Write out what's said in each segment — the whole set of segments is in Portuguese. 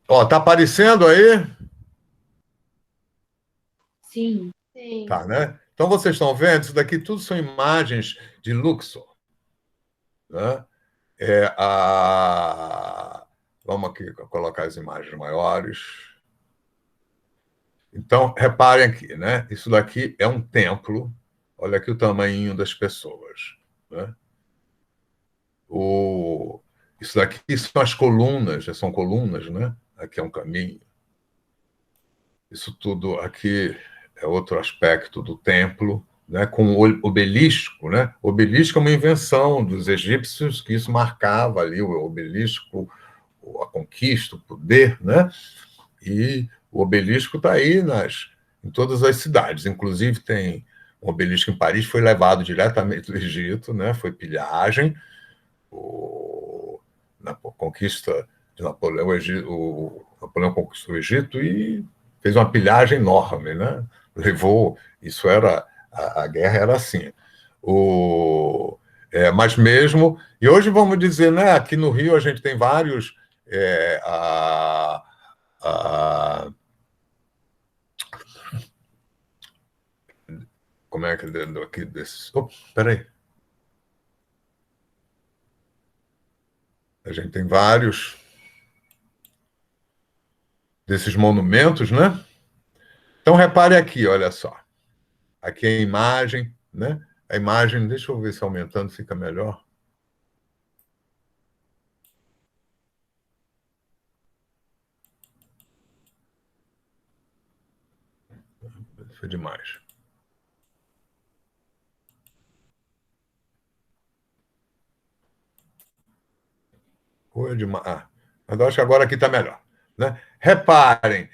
Ó, tá aparecendo aí? Sim. Sim. Tá, né? Então vocês estão vendo, isso daqui tudo são imagens de Luxor, né? Vamos aqui colocar as imagens maiores. Então, reparem aqui, né? Isso daqui é um templo. Olha aqui o tamanho das pessoas, né? O... Isso daqui são as colunas, são colunas, né? Aqui é um caminho. Isso tudo aqui é outro aspecto do templo, né? Com o obelisco, né? O obelisco é uma invenção dos egípcios, que isso marcava ali o obelisco, a conquista, o poder, né? E o obelisco está aí em todas as cidades. Inclusive, tem um obelisco em Paris, foi levado diretamente do Egito, né? Foi pilhagem. Na conquista de Napoleão, o Napoleão conquistou o Egito e fez uma pilhagem enorme, né? Levou, isso era, a guerra era assim. Mas mesmo, e hoje vamos dizer, né? Aqui no Rio a gente tem vários. É, a, como é que é aqui desses. Oh, peraí. A gente tem vários desses monumentos, né? Então repare aqui, olha só. Aqui é a imagem, né? A imagem, deixa eu ver se aumentando fica melhor. Foi demais. Ou é demais. Mas eu acho que agora aqui está melhor. Né? Reparem,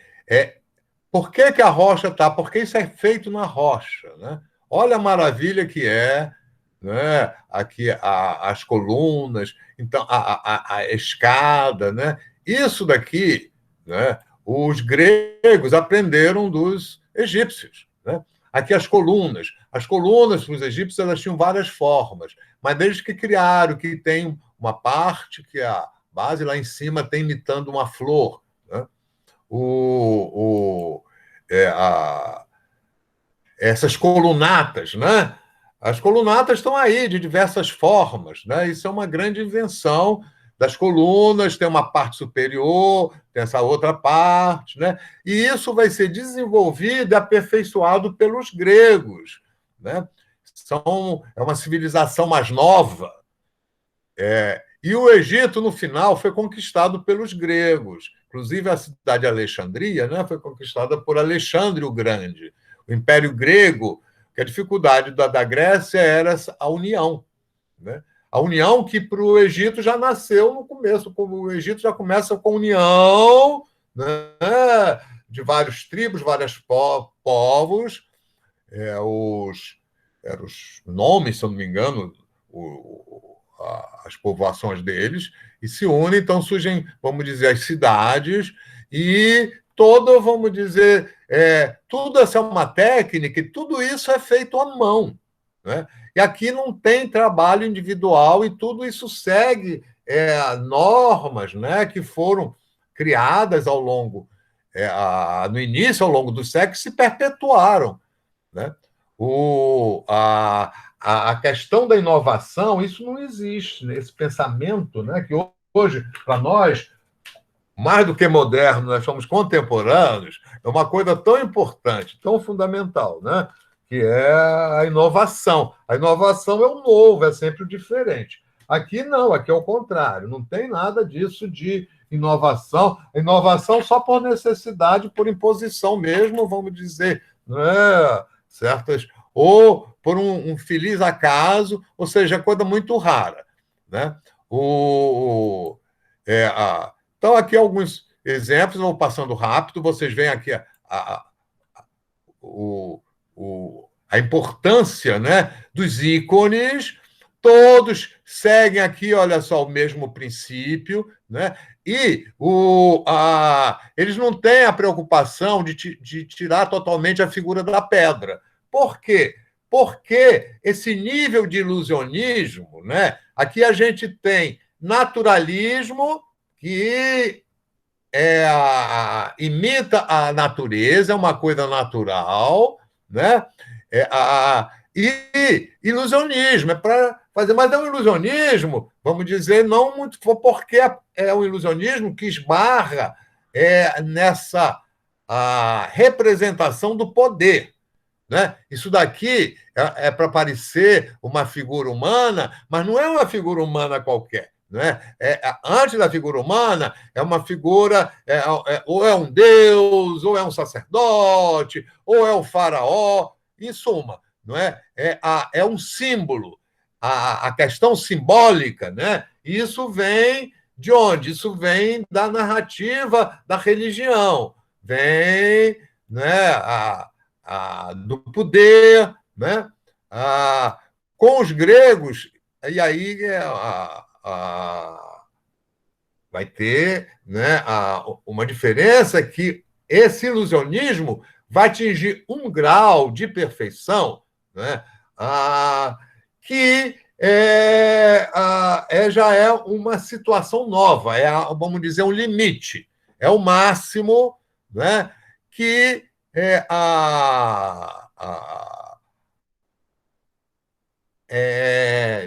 por que, que a rocha está? Porque isso é feito na rocha. Né? Olha a maravilha que é, né? Aqui as colunas, então a escada. Né? Isso daqui, né? Os gregos aprenderam dos egípcios. Né? Aqui as colunas. As colunas, para os egípcios, elas tinham várias formas, mas desde que criaram, que tem uma parte que é a base lá em cima tem imitando uma flor. Né? o, o, é, a, Essas colunatas, né? As colunatas estão aí de diversas formas, né? Isso é uma grande invenção das colunas, tem uma parte superior, tem essa outra parte, né? E isso vai ser desenvolvido e aperfeiçoado pelos gregos, né? É uma civilização mais nova. E o Egito, no final, foi conquistado pelos gregos. Inclusive, a cidade de Alexandria, né, foi conquistada por Alexandre o Grande. O Império Grego, que a dificuldade da Grécia era a união. Né? A união que para o Egito já nasceu no começo, como o Egito já começa com a união, né, de vários tribos, vários povos, eram os nomes, se eu não me engano, as povoações deles, e se unem, então surgem, vamos dizer, as cidades, e toda, vamos dizer, tudo essa é uma técnica, e tudo isso é feito à mão. Né? E aqui não tem trabalho individual, e tudo isso segue normas, né, que foram criadas ao longo, no início, ao longo dos séculos, se perpetuaram. Né? A questão da inovação, isso não existe, né? Esse pensamento, né? Que hoje, para nós, mais do que moderno, nós somos contemporâneos, é uma coisa tão importante, tão fundamental, né? Que é a inovação. A inovação é o novo, é sempre o diferente. Aqui não, aqui é o contrário, não tem nada disso de inovação. Inovação só por necessidade, por imposição mesmo, vamos dizer, né? Certas, ou por um feliz acaso, ou seja, coisa muito rara. Né? O, é, a, então, aqui alguns exemplos, eu vou passando rápido, vocês veem aqui a, o, a importância, né, dos ícones, todos seguem aqui, olha só, o mesmo princípio, né? E eles não têm a preocupação de tirar totalmente a figura da pedra. Por quê? Porque esse nível de ilusionismo, né? Aqui a gente tem naturalismo, que imita a natureza, é uma coisa natural, né? E ilusionismo, é para fazer, mas é um ilusionismo, vamos dizer, não muito, porque é um ilusionismo que esbarra nessa representação do poder. Né? Isso daqui é para parecer uma figura humana, mas não é uma figura humana qualquer. Né? Antes da figura humana, é uma figura, ou é um deus, ou é um sacerdote, ou é o faraó, em suma, não é? É um símbolo, a questão simbólica, né? Isso vem de onde? Isso vem da narrativa da religião, vem, né, do poder, né? Com os gregos, e aí vai ter, né, uma diferença que esse ilusionismo vai atingir um grau de perfeição, né, que já é uma situação nova, vamos dizer, um limite, é o máximo, né, que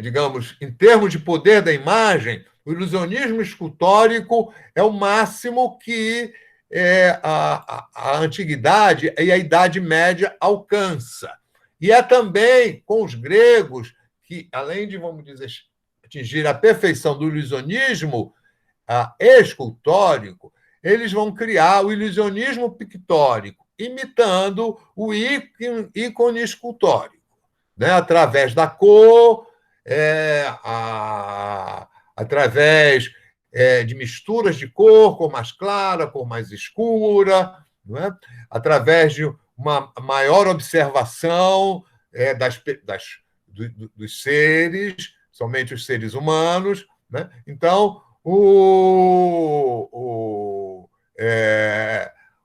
digamos, em termos de poder da imagem, o ilusionismo escultórico é o máximo que a antiguidade e a Idade Média alcança. E é também com os gregos que, além de, vamos dizer, atingir a perfeição do ilusionismo escultórico, eles vão criar o ilusionismo pictórico, imitando o ícone escultórico, né? Através da cor, através de misturas de cor mais clara, cor mais escura, não é? Através de uma maior observação dos seres, somente os seres humanos. Né? Então, o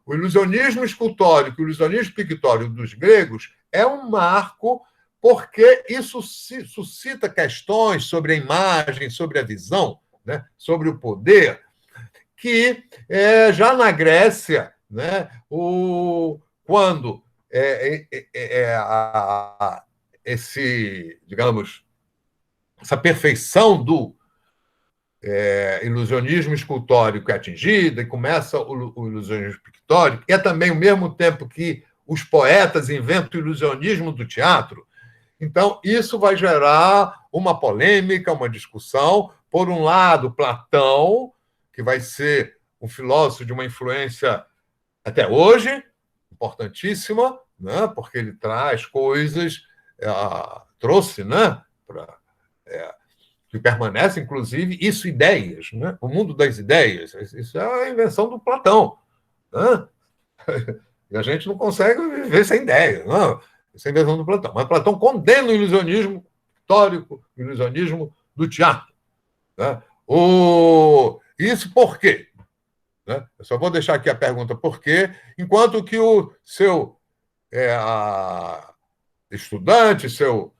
ilusionismo escultórico, o ilusionismo pictórico dos gregos é um marco porque isso suscita questões sobre a imagem, sobre a visão, né? Sobre o poder, que já na Grécia, né? Quando digamos, essa perfeição do ilusionismo escultórico é atingida e começa o ilusionismo pictórico, e é também ao mesmo tempo que os poetas inventam o ilusionismo do teatro. Então, isso vai gerar uma polêmica, uma discussão. Por um lado, Platão, que vai ser um filósofo de uma influência até hoje, importantíssima, né? Porque ele traz coisas, trouxe, né? Que permanecem, inclusive, ideias, né? O mundo das ideias. Isso é a invenção do Platão. Né? E a gente não consegue viver sem ideia. Não? Isso é a invenção do Platão. Mas Platão condena o ilusionismo histórico, o ilusionismo do teatro. Né? Isso por quê? Né? Eu só vou deixar aqui a pergunta por quê, enquanto que o seu estudante, seu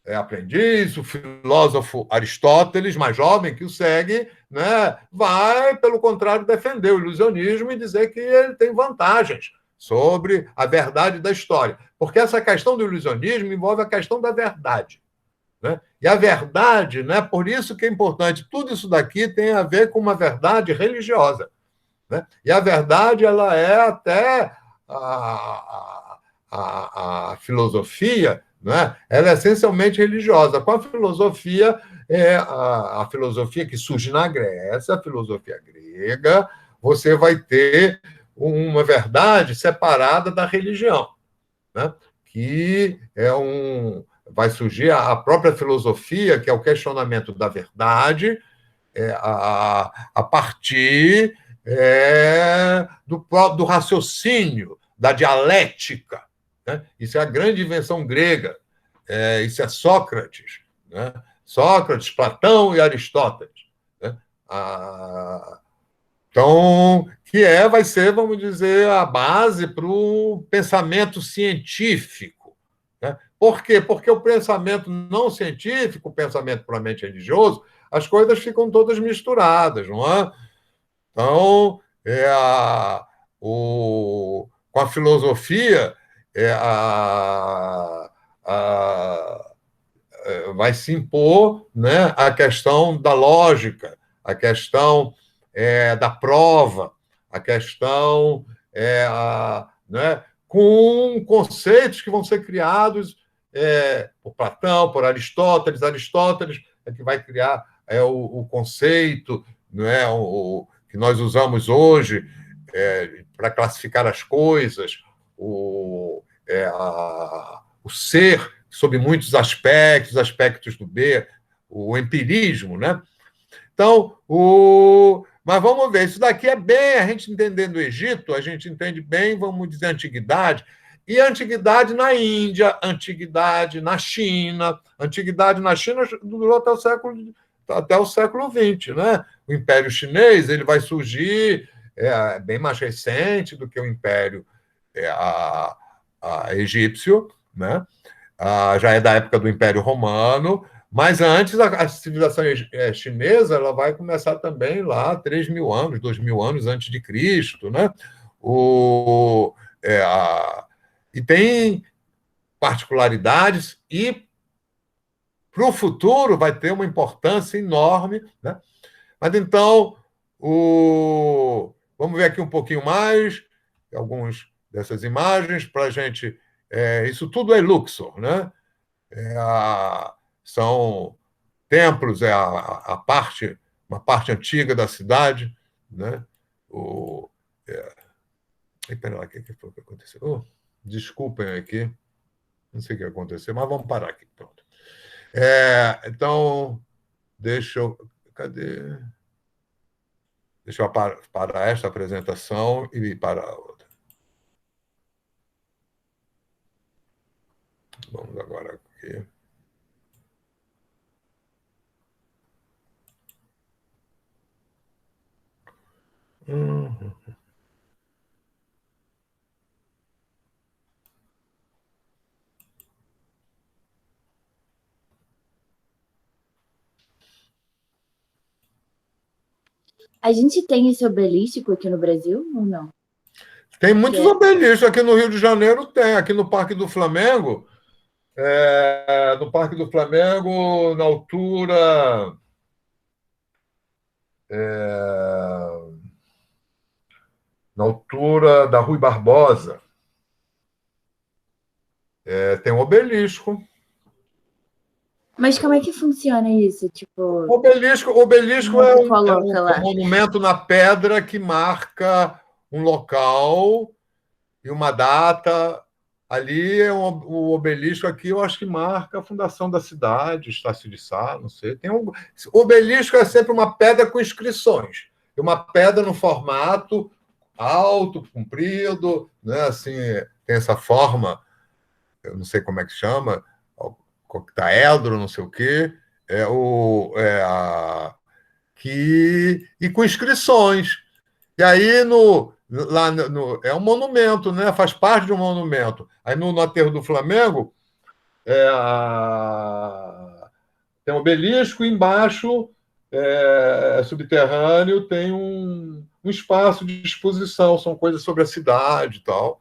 aprendiz, o filósofo Aristóteles, mais jovem, que o segue, né, vai, pelo contrário, defender o ilusionismo e dizer que ele tem vantagens sobre a verdade da história. Porque essa questão do ilusionismo envolve a questão da verdade. Né? E a verdade, né, por isso que é importante, tudo isso daqui tem a ver com uma verdade religiosa. Né? E a verdade, ela é até a filosofia, né? Ela é essencialmente religiosa. Com a filosofia, a filosofia que surge na Grécia, a filosofia grega, você vai ter uma verdade separada da religião, né? Que vai surgir a própria filosofia, que é o questionamento da verdade, a partir do raciocínio, da dialética. Né? Isso é a grande invenção grega. Isso é Sócrates. Né? Sócrates, Platão e Aristóteles. Né? Então, vai ser, vamos dizer, a base para o pensamento científico. Né? Por quê? Porque o pensamento não científico, o pensamento puramente religioso, as coisas ficam todas misturadas, não é? Então, é com a filosofia, é a, vai se impor, né, a questão da lógica, a questão da prova, a questão né, com conceitos que vão ser criados por Platão, por Aristóteles. Aristóteles é que vai criar o conceito, né, que nós usamos hoje para classificar as coisas, o ser sob muitos aspectos, aspectos do B, o empirismo, né? Então, mas vamos ver, isso daqui é bem, a gente entendendo o Egito, a gente entende bem, vamos dizer, a antiguidade, e a antiguidade na Índia, antiguidade na China. A antiguidade na China durou até o século XX, né? O Império Chinês ele vai surgir bem mais recente do que o Império egípcio, né? Já é da época do Império Romano, mas antes a civilização chinesa ela vai começar também lá 3.000 anos, 2.000 anos antes de Cristo, né? E tem particularidades e para o futuro vai ter uma importância enorme, né? Mas então, vamos ver aqui um pouquinho mais, algumas dessas imagens, para a gente. Isso tudo é Luxor, né? São templos, uma parte antiga da cidade, né? O, é, Pera lá, o que foi que aconteceu? Desculpem aqui, não sei o que aconteceu, mas vamos parar aqui, pronto. Então, deixa eu. Cadê? Deixa eu parar esta apresentação e ir para a outra. Vamos agora aqui. Uhum. A gente tem esse obelisco aqui no Brasil ou não? Tem muitos obeliscos aqui no Rio de Janeiro, tem. Aqui no Parque do Flamengo, no Parque do Flamengo, na altura. Na altura da Rui Barbosa, tem um obelisco. Mas como é que funciona isso? Tipo, O obelisco é coloca lá? um monumento na pedra que marca um local e uma data. Ali o obelisco aqui, eu acho que marca a fundação da cidade, Estácio de Sá, não sei. O obelisco é sempre uma pedra com inscrições. E uma pedra no formato alto, comprido, né? Assim, tem essa forma, eu não sei como é que chama, octaedro, não sei o quê, e com inscrições. E aí, lá é um monumento, né? Faz parte de um monumento. Aí no aterro do Flamengo tem um obelisco, e embaixo, subterrâneo, tem um espaço de exposição, são coisas sobre a cidade e tal.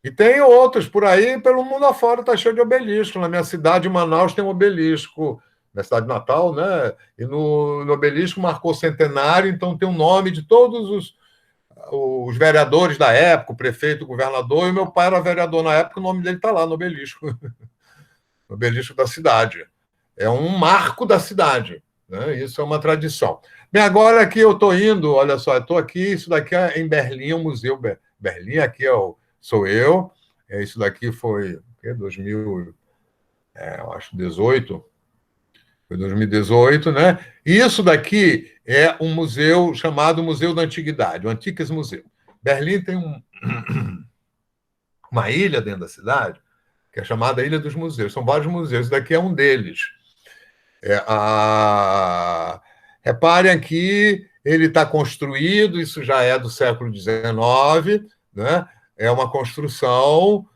E tem outros por aí, pelo mundo afora, está cheio de obelisco. Na minha cidade, em Manaus, tem um obelisco, na cidade de Natal, né? E no obelisco marcou centenário, então tem o nome de todos os vereadores da época, o prefeito, o governador, e meu pai era vereador na época, o nome dele está lá no obelisco, no obelisco da cidade. É um marco da cidade, né? Isso é uma tradição. Bem, agora aqui eu estou indo, olha só, eu estou aqui, isso daqui é em Berlim, o Museu Berlim, aqui sou eu, isso daqui foi 2000, eu acho 18, foi 2018, né? E isso daqui é um museu chamado Museu da Antiguidade, o Antiques Museu. Berlim tem uma ilha dentro da cidade, que é chamada Ilha dos Museus. São vários museus, isso daqui é um deles. Reparem aqui, ele está construído, isso já é do século XIX, né? É uma construção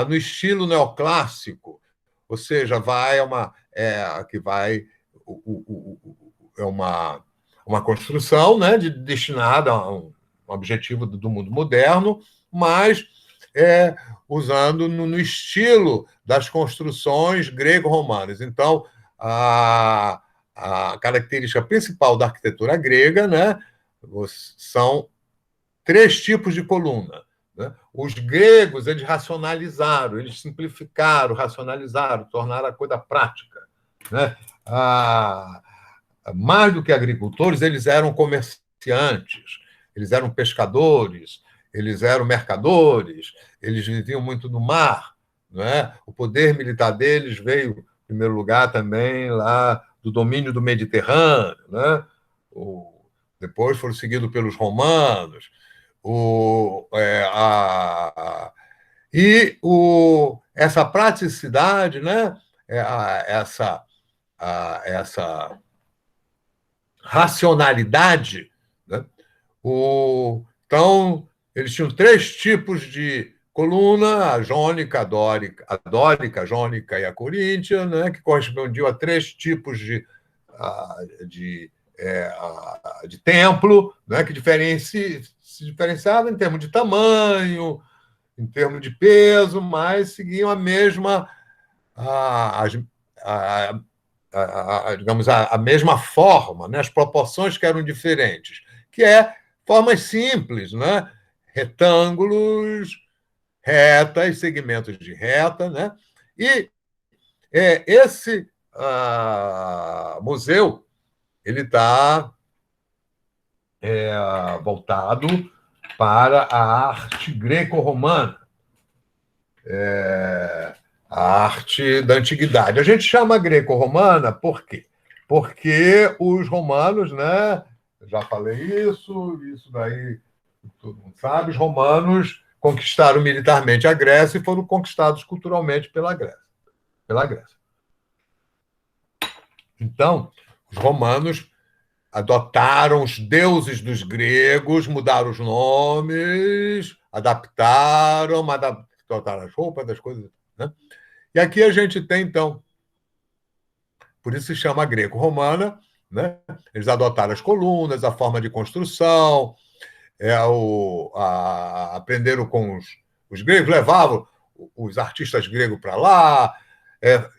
no estilo neoclássico, ou seja, que vai é uma uma construção, né, destinada a um objetivo do mundo moderno, mas usando no estilo das construções grego-romanas. Então, a característica principal da arquitetura grega, né, são 3 tipos de coluna. Né? Os gregos, eles racionalizaram, eles simplificaram, racionalizaram, tornaram a coisa prática. Né? Mais do que agricultores, eles eram comerciantes, eles eram pescadores, eles eram mercadores, eles viviam muito no mar. Né? O poder militar deles veio, em primeiro lugar, também lá do domínio do Mediterrâneo. Né? Depois foram seguidos pelos romanos. Essa praticidade, né? Essa racionalidade, né? Então, eles tinham 3 tipos de coluna: a jônica, a dórica, jônica e a coríntia, né? Que correspondiam a 3 tipos de templo, né? Que se diferenciavam em termos de tamanho, em termos de peso, mas seguiam a mesma digamos, a mesma forma, né? As proporções que eram diferentes, que formas simples, né? Retângulos, retas, segmentos de reta. Né? E esse museu ele está voltado para a arte greco-romana, a arte da antiguidade. A gente chama greco-romana por quê? Porque os romanos, né? Já falei isso daí todo mundo sabe, os romanos conquistaram militarmente a Grécia e foram conquistados culturalmente pela Grécia. Então, os romanos adotaram os deuses dos gregos, mudaram os nomes, adaptaram as roupas das coisas. Né? E aqui a gente tem, então, por isso se chama greco-romana, né? Eles adotaram as colunas, a forma de construção, aprenderam com os gregos, levavam os artistas gregos para lá,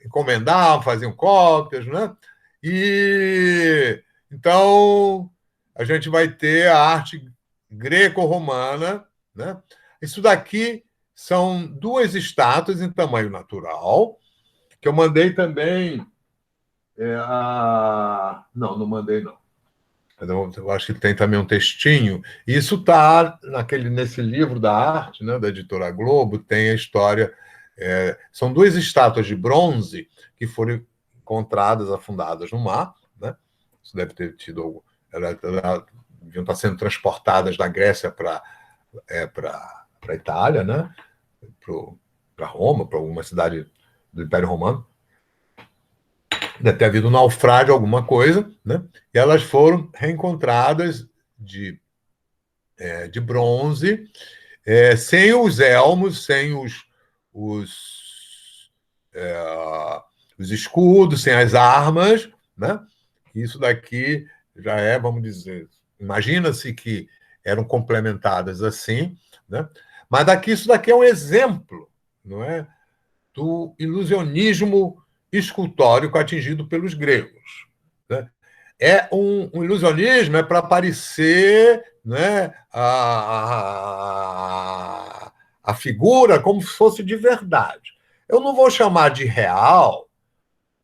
encomendavam, faziam cópias, né? E então a gente vai ter a arte greco-romana, né? Isso daqui são 2 estátuas em tamanho natural, que eu mandei também. Não mandei, não. Eu acho que tem também um textinho. Isso está nesse livro da arte, né, da editora Globo, tem a história. São 2 estátuas de bronze que foram encontradas afundadas no mar. Né? Isso deve ter tido. Elas deviam estar sendo transportadas da Grécia para a Itália, né? Para Roma, para alguma cidade do Império Romano. Deve ter havido um naufrágio, alguma coisa, né? E elas foram reencontradas de bronze, sem os elmos, sem os escudos, sem as armas. Né? Isso daqui já vamos dizer, imagina-se que eram complementadas assim. Né? Mas isso daqui é um exemplo, não é, do ilusionismo escultórico atingido pelos gregos. Né? Um ilusionismo para parecer, né, a figura como se fosse de verdade. Eu não vou chamar de real,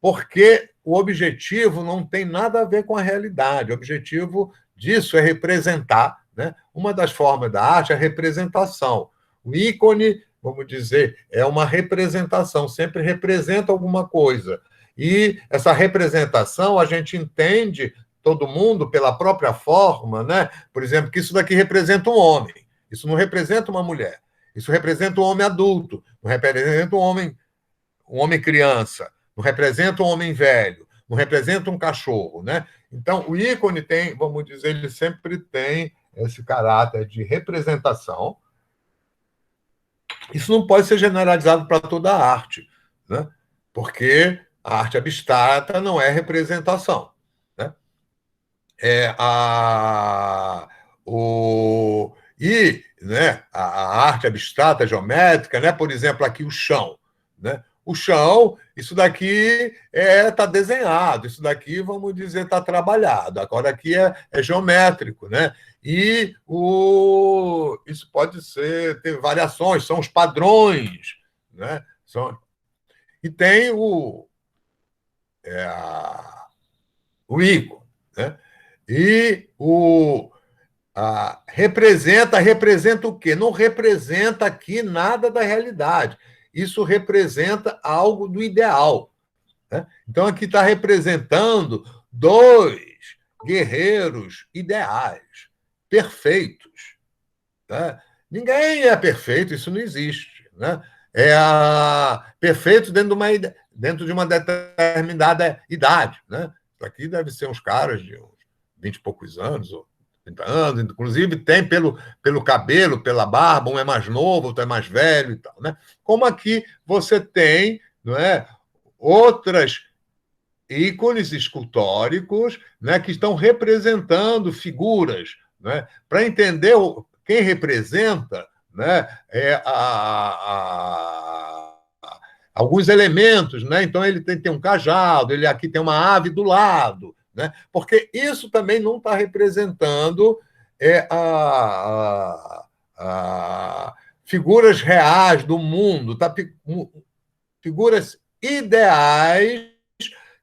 porque o objetivo não tem nada a ver com a realidade. O objetivo disso é representar. Né? Uma das formas da arte é a representação. O ícone, vamos dizer, é uma representação, sempre representa alguma coisa. E essa representação a gente entende, todo mundo, pela própria forma. Né? Por exemplo, que isso daqui representa um homem, isso não representa uma mulher, isso representa um homem adulto, não representa um homem criança, não representa um homem velho, não representa um cachorro. Né? Então, o ícone tem, vamos dizer, ele sempre tem esse caráter de representação. Isso não pode ser generalizado para toda a arte, né? Porque a arte abstrata não é representação. Né? É, a, o, e né, a arte abstrata, geométrica, né, por exemplo, aqui o chão. Né? O chão, isso daqui está desenhado, isso daqui, vamos dizer, está trabalhado. Agora aqui é geométrico. Né? E isso pode ser, tem variações, são os padrões. Né? E tem o ícone. Né? E representa o quê? Não representa aqui nada da realidade. Isso representa algo do ideal. Né? Então, aqui está representando dois guerreiros ideais, perfeitos. Né? Ninguém é perfeito, isso não existe. Né? Perfeito dentro de uma determinada idade. Né? Isso aqui deve ser uns caras de uns 20 e poucos anos, ou 30 anos, inclusive tem pelo cabelo, pela barba, um é mais novo, outro é mais velho e tal. Né? Como aqui você tem, não é, outras ícones escultóricos, né, que estão representando figuras. Né? Para entender quem representa, né, alguns elementos. Né? Então, ele tem um cajado, ele aqui tem uma ave do lado. Né? Porque isso também não está representando figuras reais do mundo, tá? Figuras ideais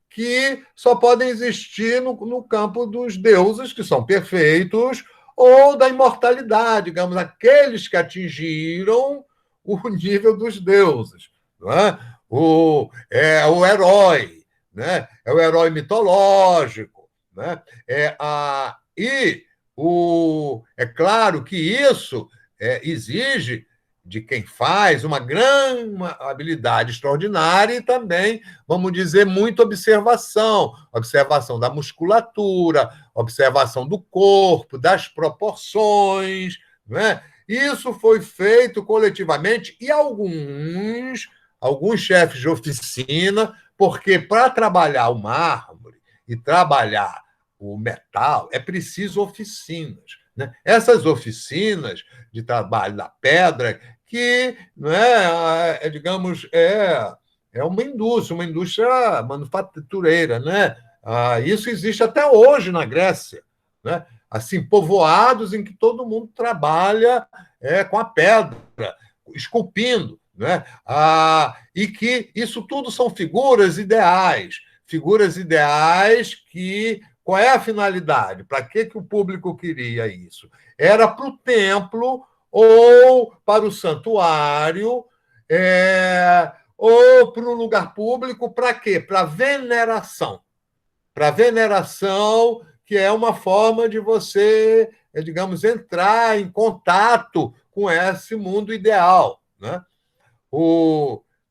que só podem existir no campo dos deuses, que são perfeitos, ou da imortalidade, digamos, aqueles que atingiram o nível dos deuses. Não é? O herói, né? É o herói mitológico. Né? É claro que isso exige de quem faz uma grande habilidade extraordinária e também, vamos dizer, muita observação. Observação da musculatura, observação do corpo, das proporções. Né? Isso foi feito coletivamente e alguns chefes de oficina, porque para trabalhar o mármore e trabalhar o metal é preciso oficinas. Né? Essas oficinas de trabalho da pedra que, né, digamos, é uma indústria manufatureira. Né? Isso existe até hoje na Grécia. Né? Assim, povoados em que todo mundo trabalha com a pedra, esculpindo. Né? E que isso tudo são figuras ideais que... Qual é a finalidade? Para que o público queria isso? Era para o templo ou para o santuário, ou para o lugar público, para quê? Para veneração. Para veneração, que é uma forma de você, digamos, entrar em contato com esse mundo ideal. Né?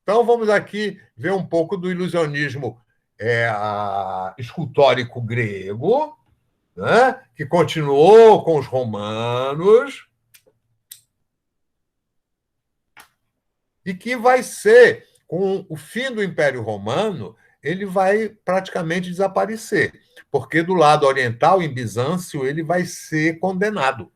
Então, vamos aqui ver um pouco do ilusionismo escultórico grego, né? Que continuou com os romanos, e que vai ser, com o fim do Império Romano, ele vai praticamente desaparecer, porque do lado oriental, em Bizâncio, ele vai ser condenado,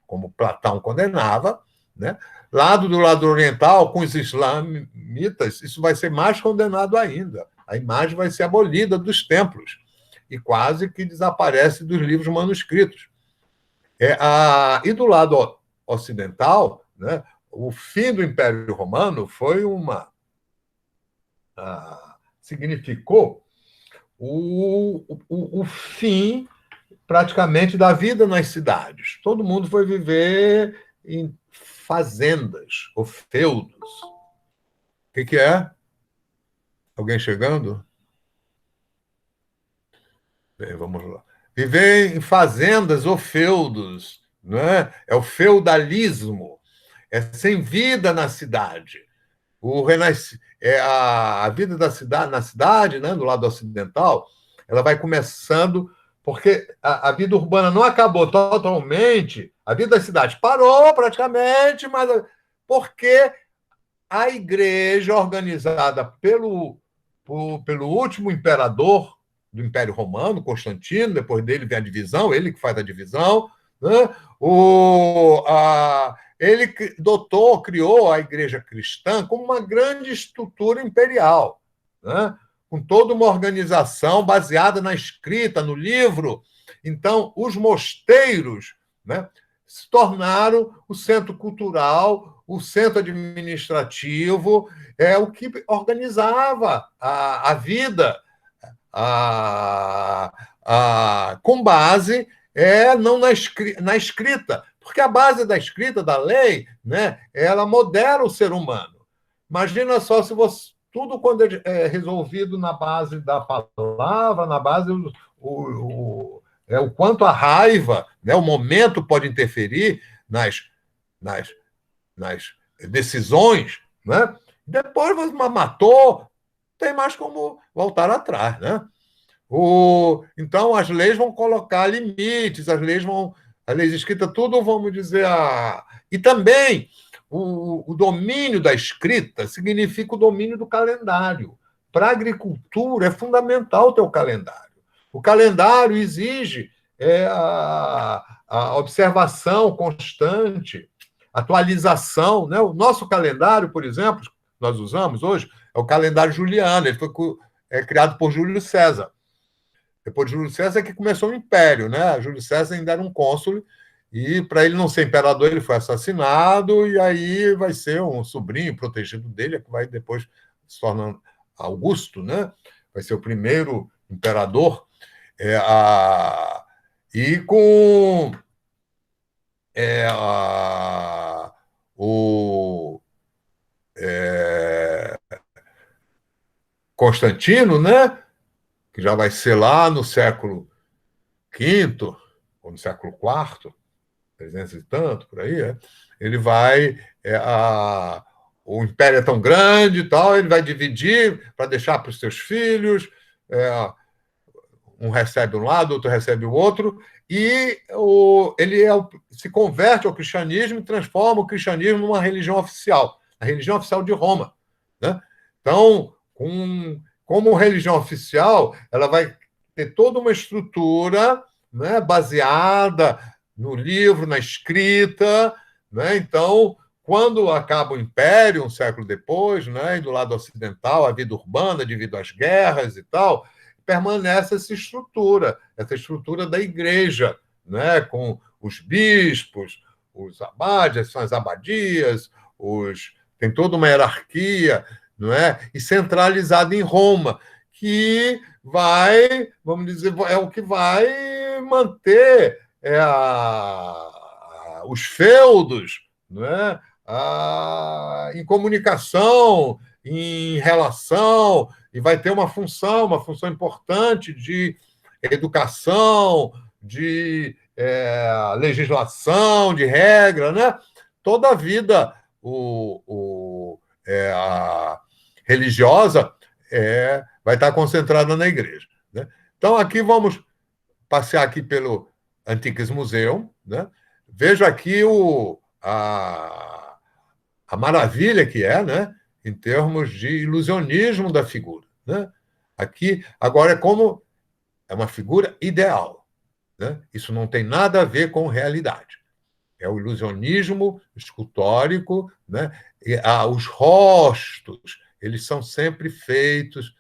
como Platão condenava. Né? Do lado oriental, com os islamitas, isso vai ser mais condenado ainda. A imagem vai ser abolida dos templos e quase que desaparece dos livros manuscritos. E do lado ocidental, né, o fim do Império Romano foi significou o fim praticamente da vida nas cidades. Todo mundo foi viver em fazendas ou feudos. O que é? Alguém chegando? Bem, vamos lá. Viver em fazendas ou feudos, não é? É o feudalismo. É sem vida na cidade. A vida da cidade, na cidade, né, do lado ocidental, ela vai começando, porque a vida urbana não acabou totalmente, a vida da cidade parou praticamente, mas porque a igreja, organizada pelo último imperador, do Império Romano, Constantino, depois dele vem a divisão, ele que faz a divisão, né? Ele criou a Igreja Cristã como uma grande estrutura imperial, né? Com toda uma organização baseada na escrita, no livro. Então, os mosteiros, né, se tornaram o centro cultural, o centro administrativo, o que organizava a vida com base não na escrita, porque a base da escrita, da lei, né, ela modera o ser humano. Imagina só se você, tudo quando é resolvido na base da palavra, na base o quanto a raiva, né, o momento pode interferir nas, nas decisões, né? Depois você matou, tem mais como voltar atrás, né? Então, as leis vão colocar limites, as leis escritas, tudo, vamos dizer, e também o domínio da escrita significa o domínio do calendário. Para a agricultura é fundamental ter o calendário. O calendário exige a observação constante, atualização, né? O nosso calendário, por exemplo, nós usamos hoje, é o calendário juliano, ele foi criado por Júlio César. Depois de Júlio César é que começou o Império, né? Júlio César ainda era um cônsul, e para ele não ser imperador, ele foi assassinado, e aí vai ser um sobrinho protegido dele, que vai depois se tornando Augusto, né? Vai ser o primeiro imperador. E com o Constantino, né? Que já vai ser lá no século V, ou no século IV, 300 e tanto, por aí, ele vai... o império é tão grande e tal, ele vai dividir para deixar para os seus filhos, um recebe um lado, outro recebe o outro, e ele se converte ao cristianismo e transforma o cristianismo numa religião oficial, a religião oficial de Roma, né? Então, como religião oficial, ela vai ter toda uma estrutura, né, baseada no livro, na escrita, né? Então, quando acaba o Império, um século depois, né, e do lado ocidental, a vida urbana, devido às guerras e tal, permanece essa estrutura da igreja, né, com os bispos, os abades, são as abadias, tem toda uma hierarquia, não é? E centralizada em Roma, que vai, vamos dizer, é o que vai manter os feudos, não é? Em comunicação, em relação, e vai ter uma função importante de educação, de legislação, de regra, né? Toda a vida religiosa vai estar concentrada na igreja, né? Então, aqui vamos passear aqui pelo Antiques-Museum, né? Vejo aqui a maravilha que né? Em termos de ilusionismo da figura, né? Aqui, agora, é uma figura ideal, né? Isso não tem nada a ver com realidade. É o ilusionismo escultórico, né? Os rostos, eles são sempre feitos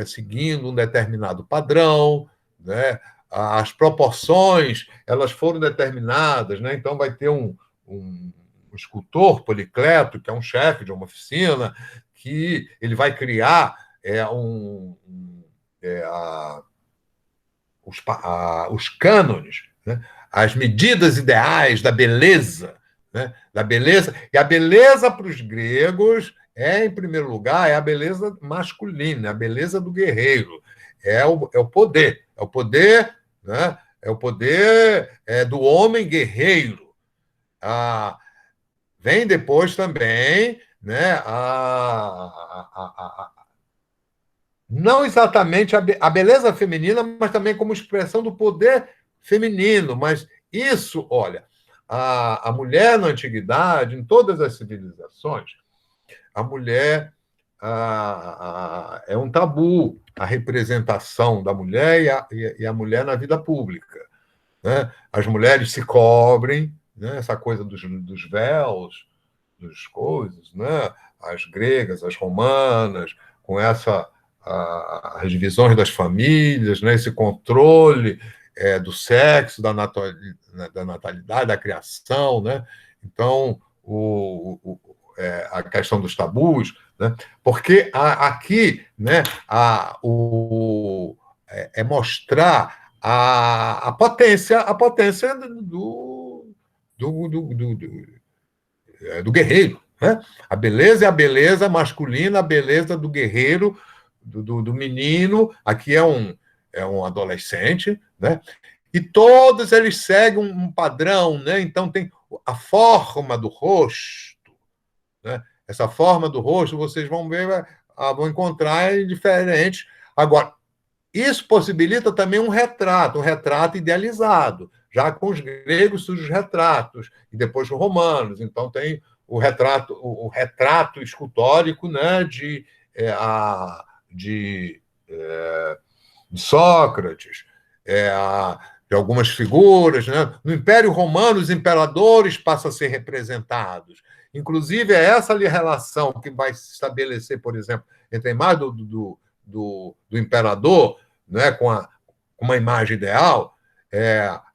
seguindo um determinado padrão, né? As proporções, elas foram determinadas, né? Então vai ter um escultor, Policleto, que é um chefe de uma oficina, que ele vai criar os cânones, né? As medidas ideais da beleza, né? Da beleza. E a beleza para os gregos em primeiro lugar, é a beleza masculina, a beleza do guerreiro, é o poder, né? É o poder do homem guerreiro. Vem depois também, né, não exatamente a beleza feminina, mas também como expressão do poder feminino. Mas isso, olha, a mulher na antiguidade, em todas as civilizações, a mulher é um tabu a representação da mulher e a mulher na vida pública, né? As mulheres se cobrem, né? Essa coisa dos véus, dos coisas, né? As gregas, as romanas, com as divisões das famílias, né? Esse controle do sexo, da natalidade, da criação, né? Então, a questão dos tabus, né? Porque aqui, né, mostrar a potência do guerreiro, né? A beleza é a beleza masculina, a beleza do guerreiro, do menino. Aqui é um adolescente, né? E todos eles seguem um padrão, né? Então tem a forma do rosto, né? Essa forma do rosto vocês vão ver, vão encontrar diferentes. Agora, isso possibilita também um retrato idealizado, já com os gregos surgem os retratos, e depois os romanos. Então tem o retrato escultórico, né, de, de Sócrates, de algumas figuras. Né? No Império Romano, os imperadores passam a ser representados. Inclusive, é essa ali relação que vai se estabelecer, por exemplo, entre a imagem do imperador, né, com uma imagem ideal,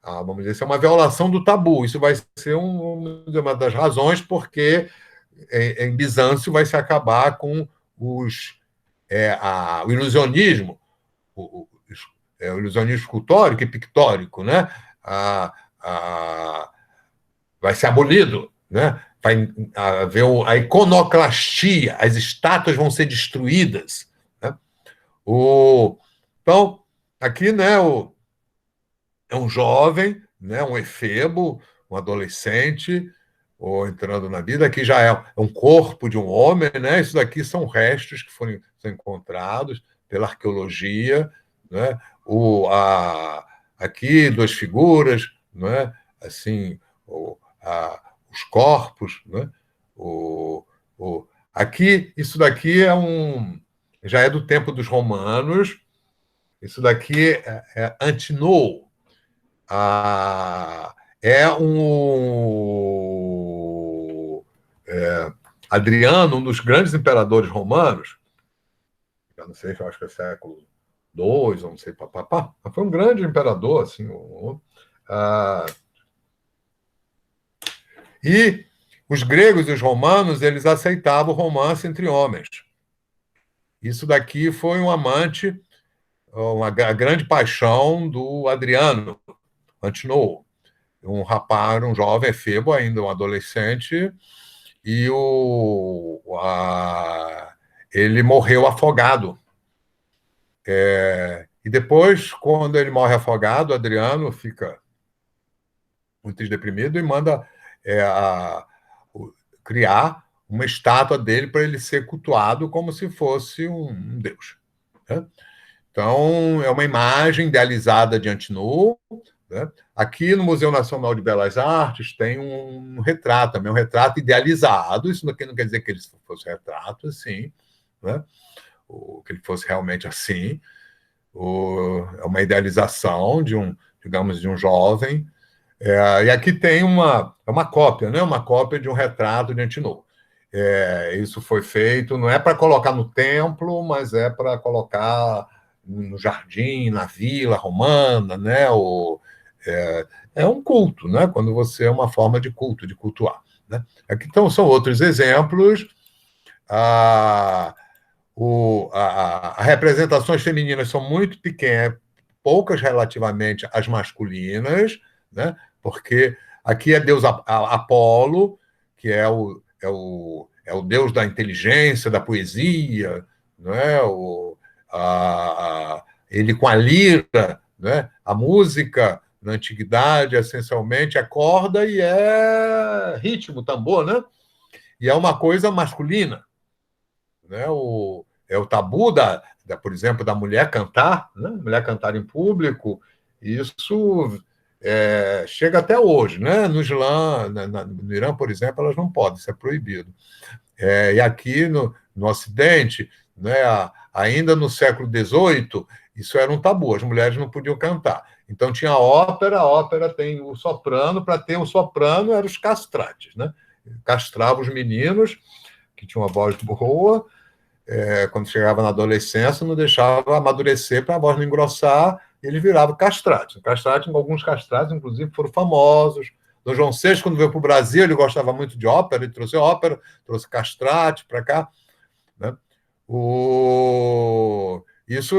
vamos dizer, isso é uma violação do tabu. Isso vai ser uma das razões porque em Bizâncio vai se acabar com o ilusionismo, o ilusionismo escultórico e pictórico, né? Vai ser abolido, né? Vai haver a iconoclastia, as estátuas vão ser destruídas. Né? Então, aqui, né, é um jovem, né, um efebo, um adolescente, ou entrando na vida, aqui já é um corpo de um homem, né? Isso daqui são restos que são encontrados pela arqueologia, né? Aqui duas figuras, né? Assim, os corpos, né? Aqui, isso daqui já é do tempo dos romanos. Isso daqui é Antinous. É Adriano, um dos grandes imperadores romanos, eu não sei, eu acho que é século II, não sei, papapá, mas foi um grande imperador, assim. E os gregos e os romanos, eles aceitavam o romance entre homens. Isso daqui foi um amante, uma grande paixão do Adriano, Antinous. Um rapaz, um jovem efebo ainda, um adolescente, e ele morreu afogado. E depois, quando ele morre afogado, Adriano fica muito deprimido e manda criar uma estátua dele para ele ser cultuado como se fosse um deus. Né? Então, é uma imagem idealizada de Antinous. Né? Aqui no Museu Nacional de Belas Artes tem um retrato, também um retrato idealizado. Isso não quer dizer que ele fosse retrato assim, né? Que ele fosse realmente assim. É uma idealização digamos, de um jovem. E aqui tem uma cópia, né? Uma cópia de um retrato de Antinous. Isso foi feito, não é para colocar no templo, mas é para colocar no jardim, na vila romana, né? É um culto, né? Quando você é uma forma de culto, de cultuar. Né? Aqui então, são outros exemplos. As representações femininas são muito pequenas, poucas relativamente às masculinas, né? Porque aqui é Deus Apolo, que é o deus da inteligência, da poesia, né? Ele com a lira, né? A música na antiguidade, essencialmente, é corda e é ritmo, tambor, né? E é uma coisa masculina. Né? É o tabu, por exemplo, da mulher cantar, né? Mulher cantar em público. Isso chega até hoje, né? No Islã, no Irã, por exemplo, elas não podem, isso é proibido. E aqui no Ocidente, né, ainda no século XVIII, isso era um tabu, as mulheres não podiam cantar. Então tinha a ópera tem o soprano, para ter o soprano eram os castrantes, né? Castrava os meninos, que tinham uma voz boa, quando chegava na adolescência, não deixava amadurecer para a voz não engrossar, e eles viravam castrates. Alguns castrates, inclusive, foram famosos. Dom João VI, quando veio para o Brasil, ele gostava muito de ópera, ele trouxe ópera, trouxe castrate para cá. Né? Isso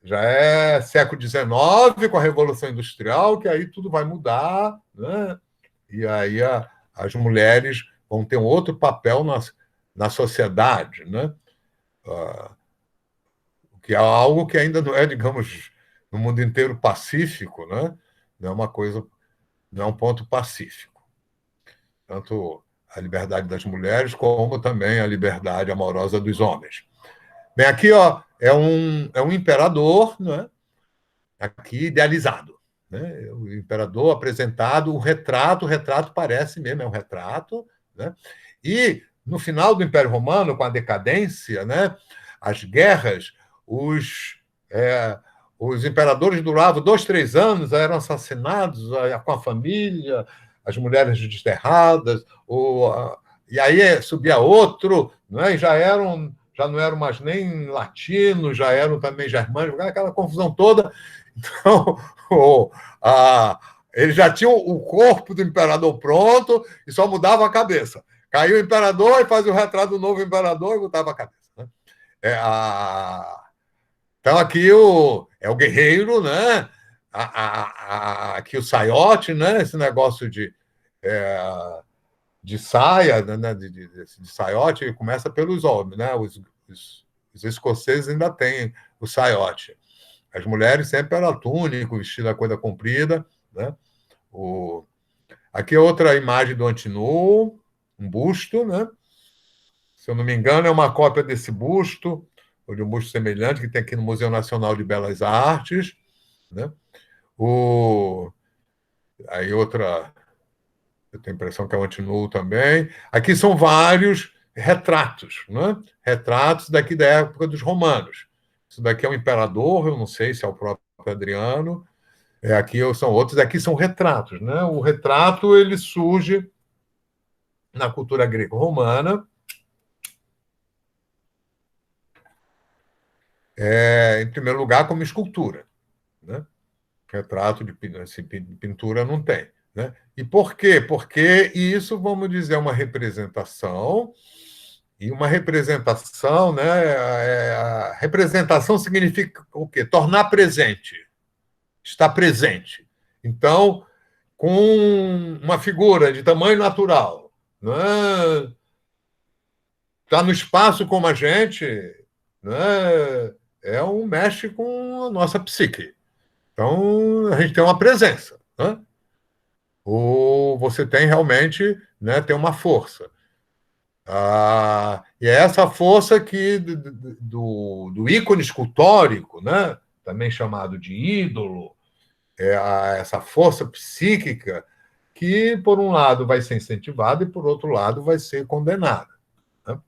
já é século XIX, com a Revolução Industrial, que aí tudo vai mudar, né? E aí as mulheres vão ter um outro papel na sociedade, né? Que é algo que ainda não é, digamos, no mundo inteiro pacífico, né? Não é uma coisa, não é um ponto pacífico. Tanto a liberdade das mulheres, como também a liberdade amorosa dos homens. Bem, aqui ó, é um imperador, né? Aqui idealizado. Né? O imperador apresentado, o retrato parece mesmo, é um retrato. Né? E no final do Império Romano, com a decadência, né? As guerras, os imperadores duravam 2, 3 anos, eram assassinados com a família, as mulheres desterradas, e aí subia outro, né? E já não eram mais nem latinos, já eram também germânicos, aquela confusão toda. Então, ele já tinha o corpo do imperador pronto e só mudava a cabeça. Caiu o imperador e fazia o retrato do novo imperador e mudava a cabeça. Né? Então, aqui é o guerreiro, né? Aqui o saiote, né? Esse negócio de saia, né? de saiote, começa pelos homens. Né? Os escoceses ainda têm o saiote. As mulheres sempre era túnico, vestido a coisa comprida. Né? Aqui é outra imagem do Antinu, um busto, né? Se eu não me engano, é uma cópia desse busto, ou de um busto semelhante, que tem aqui no Museu Nacional de Belas Artes. Né? Aí outra, eu tenho a impressão que é o Antinu também. Aqui são vários retratos, né? Retratos daqui da época dos romanos. Isso daqui é um imperador, eu não sei se é o próprio Adriano. Aqui são outros, aqui são retratos. Né? O retrato ele surge na cultura greco-romana, em primeiro lugar, como escultura. Né? Retrato de pintura não tem. Né? E por quê? Porque isso, vamos dizer, é uma representação, e uma representação, né? A representação significa o quê? Tornar presente, estar presente. Então, com uma figura de tamanho natural, né? Está no espaço como a gente, né? Mexe com a nossa psique. Então, a gente tem uma presença. Né? Ou você tem realmente, né, tem uma força. E é essa força que do ícone escultórico, né, também chamado de ídolo, essa força psíquica que, por um lado, vai ser incentivada e, por outro lado, vai ser condenada. Né?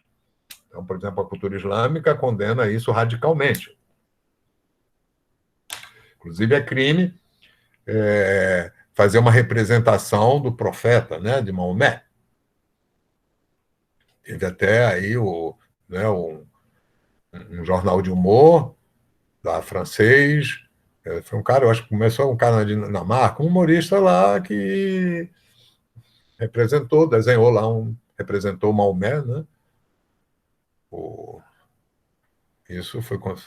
Então, por exemplo, a cultura islâmica condena isso radicalmente. Inclusive, é crime fazer uma representação do profeta, né, de Maomé. Teve até aí um jornal de humor lá, francês. Foi um cara, eu acho que começou um cara na Dinamarca, um humorista lá que desenhou lá representou Maomé, né? Isso foi quando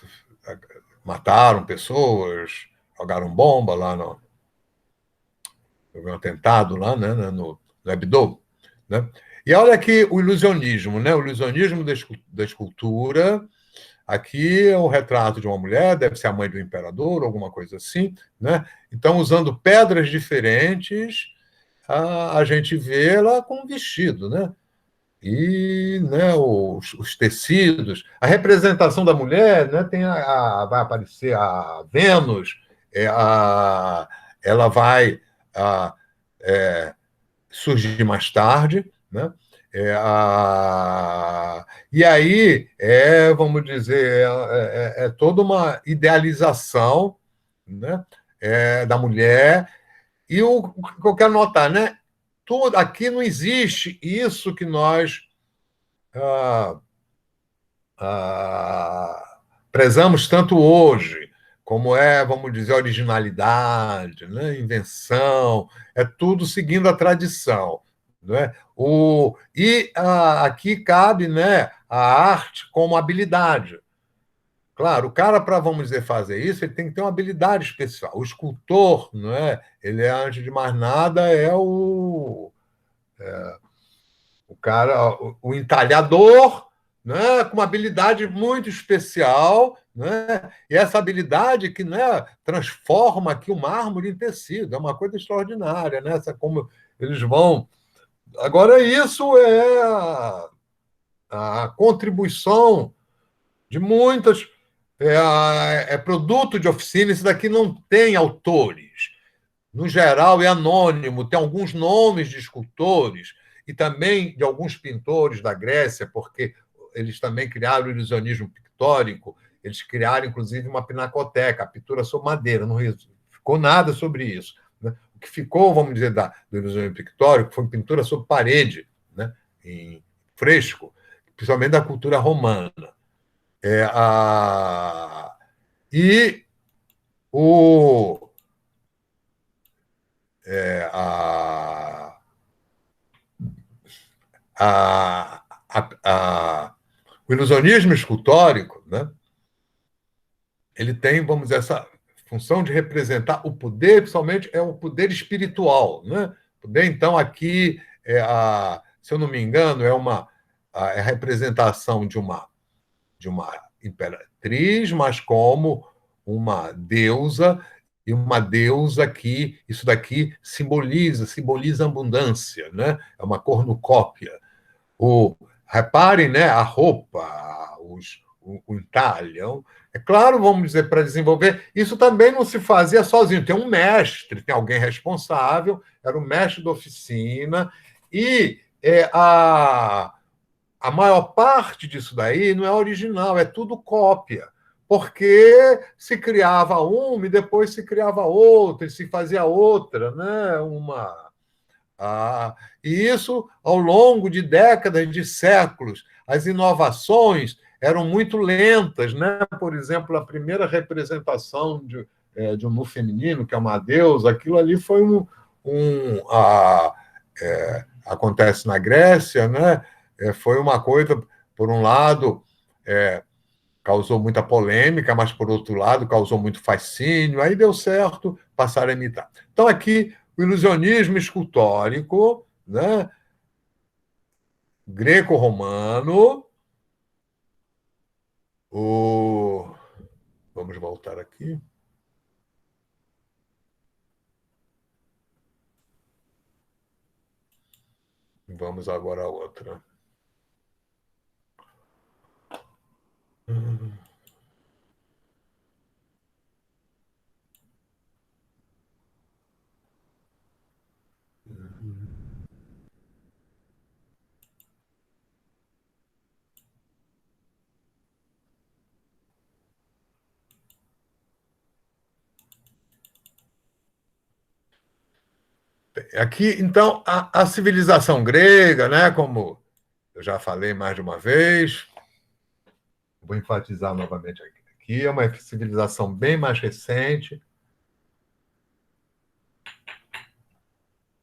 mataram pessoas, jogaram bomba lá houve um atentado lá, né, no Hebdo, né? E olha aqui o ilusionismo, né? O ilusionismo da escultura. Aqui é o retrato de uma mulher, deve ser a mãe do imperador, alguma coisa assim, né? Então, usando pedras diferentes, a gente vê ela com um vestido, né? E, né, os tecidos, a representação da mulher, né? Vai aparecer a Vênus ela vai surgir mais tarde, né? E aí, vamos dizer, toda uma idealização, né, da mulher. E o que eu quero notar, né? Tudo, aqui não existe isso que nós ah, prezamos tanto hoje, como vamos dizer, originalidade, né? Invenção, é tudo seguindo a tradição. Né? Aqui cabe, né, a arte como habilidade. Claro, o cara, para, vamos dizer, fazer isso, ele tem que ter uma habilidade especial. O escultor, não é? Ele é, antes de mais nada, o cara, o entalhador, né, com uma habilidade muito especial, né, e essa habilidade que, né, transforma aqui o mármore em tecido, é uma coisa extraordinária, né, como eles vão. Agora, isso é a contribuição de muitas. É produto de oficina, isso daqui não tem autores. No geral, é anônimo, tem alguns nomes de escultores e também de alguns pintores da Grécia, porque eles também criaram o ilusionismo pictórico, eles criaram, inclusive, uma pinacoteca, a pintura sobre madeira, não ficou nada sobre isso. Né? O que ficou, vamos dizer, do ilusionismo pictórico foi pintura sobre parede, né? Em fresco, principalmente da cultura romana. E o, a, a, o ilusionismo escultórico, né, ele tem, vamos dizer, essa função de representar o poder, principalmente é o poder espiritual. Né? Poder, então, aqui, se eu não me engano, é a representação de uma imperatriz, mas como uma deusa, e uma deusa que isso daqui simboliza abundância, né? É uma cornucópia. Reparem, né, a roupa, o entalhe. É claro, vamos dizer, para desenvolver. Isso também não se fazia sozinho. Tem um mestre, tem alguém responsável, era o mestre da oficina, e a maior parte disso daí não é original, é tudo cópia. Porque se criava uma e depois se criava outra, e se fazia outra, né? E isso ao longo de décadas, de séculos. As inovações eram muito lentas, né? Por exemplo, a primeira representação de um nu feminino, que é uma deusa, aquilo ali foi acontece na Grécia, né? Foi uma coisa, por um lado, causou muita polêmica, mas, por outro lado, causou muito fascínio. Aí deu certo, passaram a imitar. Então, aqui, o ilusionismo escultórico, né? Greco-romano. Vamos voltar aqui. Vamos agora a outra. Aqui, então, a civilização grega, né, como eu já falei mais de uma vez, vou enfatizar novamente aqui, é uma civilização bem mais recente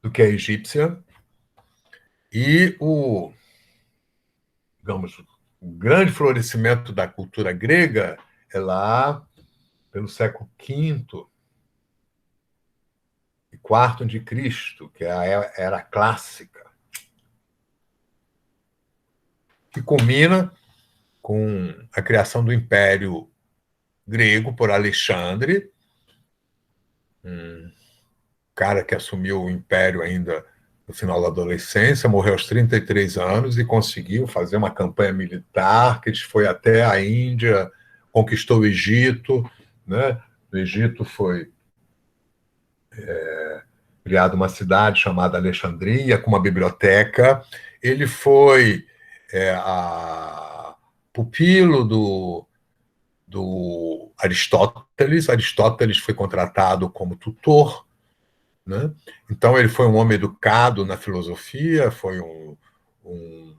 do que a egípcia, e digamos, o grande florescimento da cultura grega é lá pelo século V e IV de Cristo, que é a era clássica, que culmina com a criação do Império Grego por Alexandre, um cara que assumiu o império ainda no final da adolescência, morreu aos 33 anos e conseguiu fazer uma campanha militar que foi até a Índia, conquistou o Egito, né? O Egito foi criado uma cidade chamada Alexandria, com uma biblioteca. Ele foi pupilo do Aristóteles. Aristóteles foi contratado como tutor, né? Então, ele foi um homem educado na filosofia, foi um, um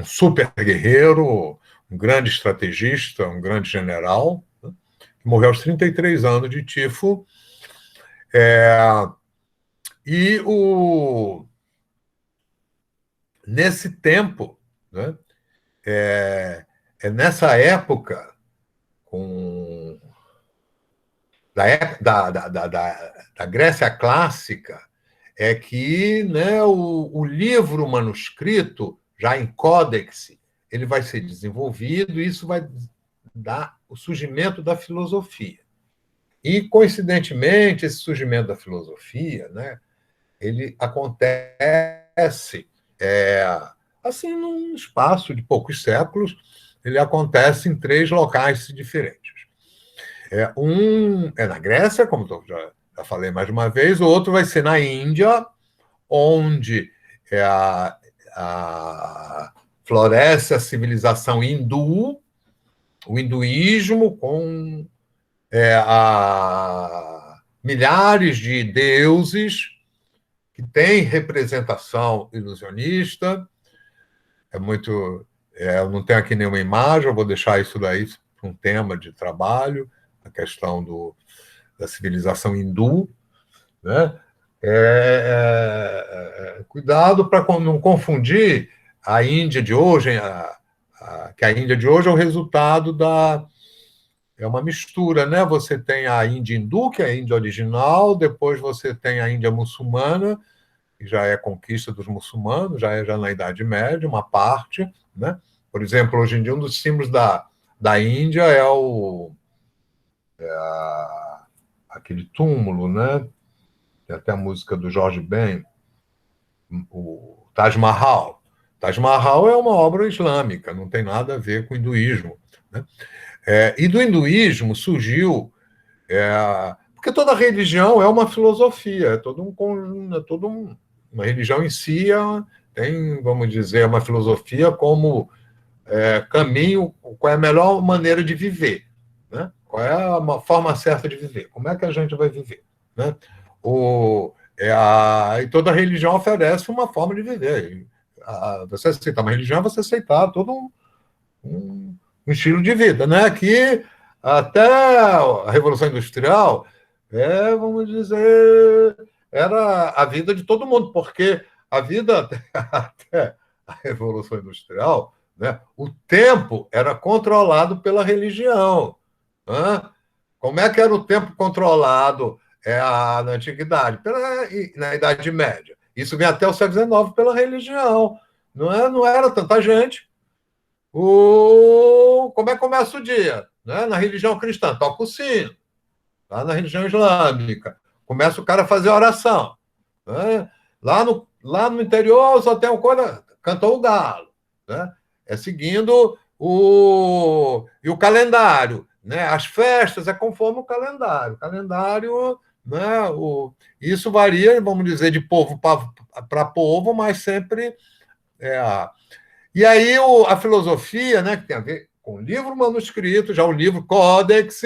super guerreiro, um grande estrategista, um grande general, né? Que morreu aos 33 anos de tifo. E nesse tempo, né, nessa época, com, da Grécia clássica, é que, né, o livro manuscrito, já em códex, ele vai ser desenvolvido e isso vai dar o surgimento da filosofia. E, coincidentemente, esse surgimento da filosofia, né, ele acontece assim, num espaço de poucos séculos, ele acontece em 3 locais diferentes. Um é na Grécia, como eu já falei mais uma vez, o outro vai ser na Índia, onde floresce a civilização hindu, o hinduísmo, com milhares de deuses que têm representação ilusionista. Eu não tenho aqui nenhuma imagem, eu vou deixar isso daí para um tema de trabalho, a questão da civilização hindu, né? Cuidado para não confundir a Índia de hoje, que a Índia de hoje é o resultado é uma mistura, né? Você tem a Índia hindu, que é a Índia original, depois você tem a Índia muçulmana, que já é conquista dos muçulmanos, já na Idade Média, uma parte, né? Por exemplo, hoje em dia, um dos símbolos da Índia é aquele túmulo, né? Tem até a música do Jorge Ben, o Taj Mahal. Taj Mahal é uma obra islâmica, não tem nada a ver com o hinduísmo, né? E do hinduísmo surgiu, porque toda religião é uma filosofia, é todo uma religião em si tem, vamos dizer, uma filosofia como caminho, qual é a melhor maneira de viver, né? Qual é a forma certa de viver, como é que a gente vai viver, né? E toda religião oferece uma forma de viver. Você aceitar uma religião é você aceitar todo um estilo de vida, né? Que até a Revolução Industrial, vamos dizer, era a vida de todo mundo, porque a vida até a Revolução Industrial, né, o tempo era controlado pela religião. Né? Como é que era o tempo controlado na Antiguidade? Na Idade Média. Isso vem até o século XIX pela religião. Não era tanta gente. Como é que começa o dia? Né? Na religião cristã, toca o sino. Lá na religião islâmica, começa o cara a fazer oração. Né? Lá no interior só tem uma coisa, cantou o galo. Né? Seguindo e o calendário. Né? As festas é conforme o calendário. O calendário, né? Isso varia, vamos dizer, de povo para povo, mas sempre E aí a filosofia, né, que tem a ver com o livro manuscrito, já o livro códex,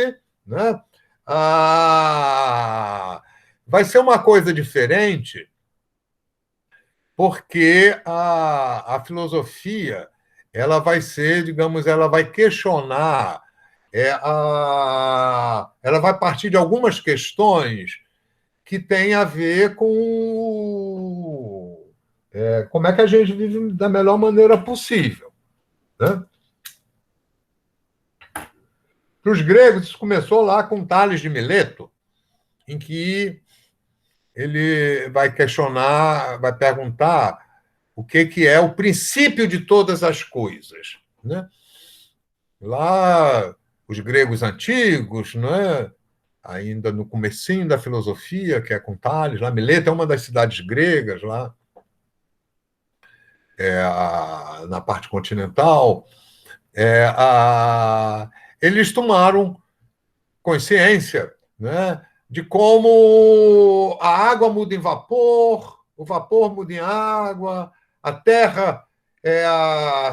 né, vai ser uma coisa diferente, porque a filosofia ela vai ser, digamos, ela vai questionar, ela vai partir de algumas questões que têm a ver com como é que a gente vive da melhor maneira possível. Né? Para os gregos, isso começou lá com Tales de Mileto, em que ele vai questionar, vai perguntar o que é o princípio de todas as coisas. Né? Lá, os gregos antigos, né? Ainda no comecinho da filosofia, que é com Tales, lá Mileto é uma das cidades gregas, lá na parte continental, eles tomaram consciência, né, de como a água muda em vapor, o vapor muda em água, a terra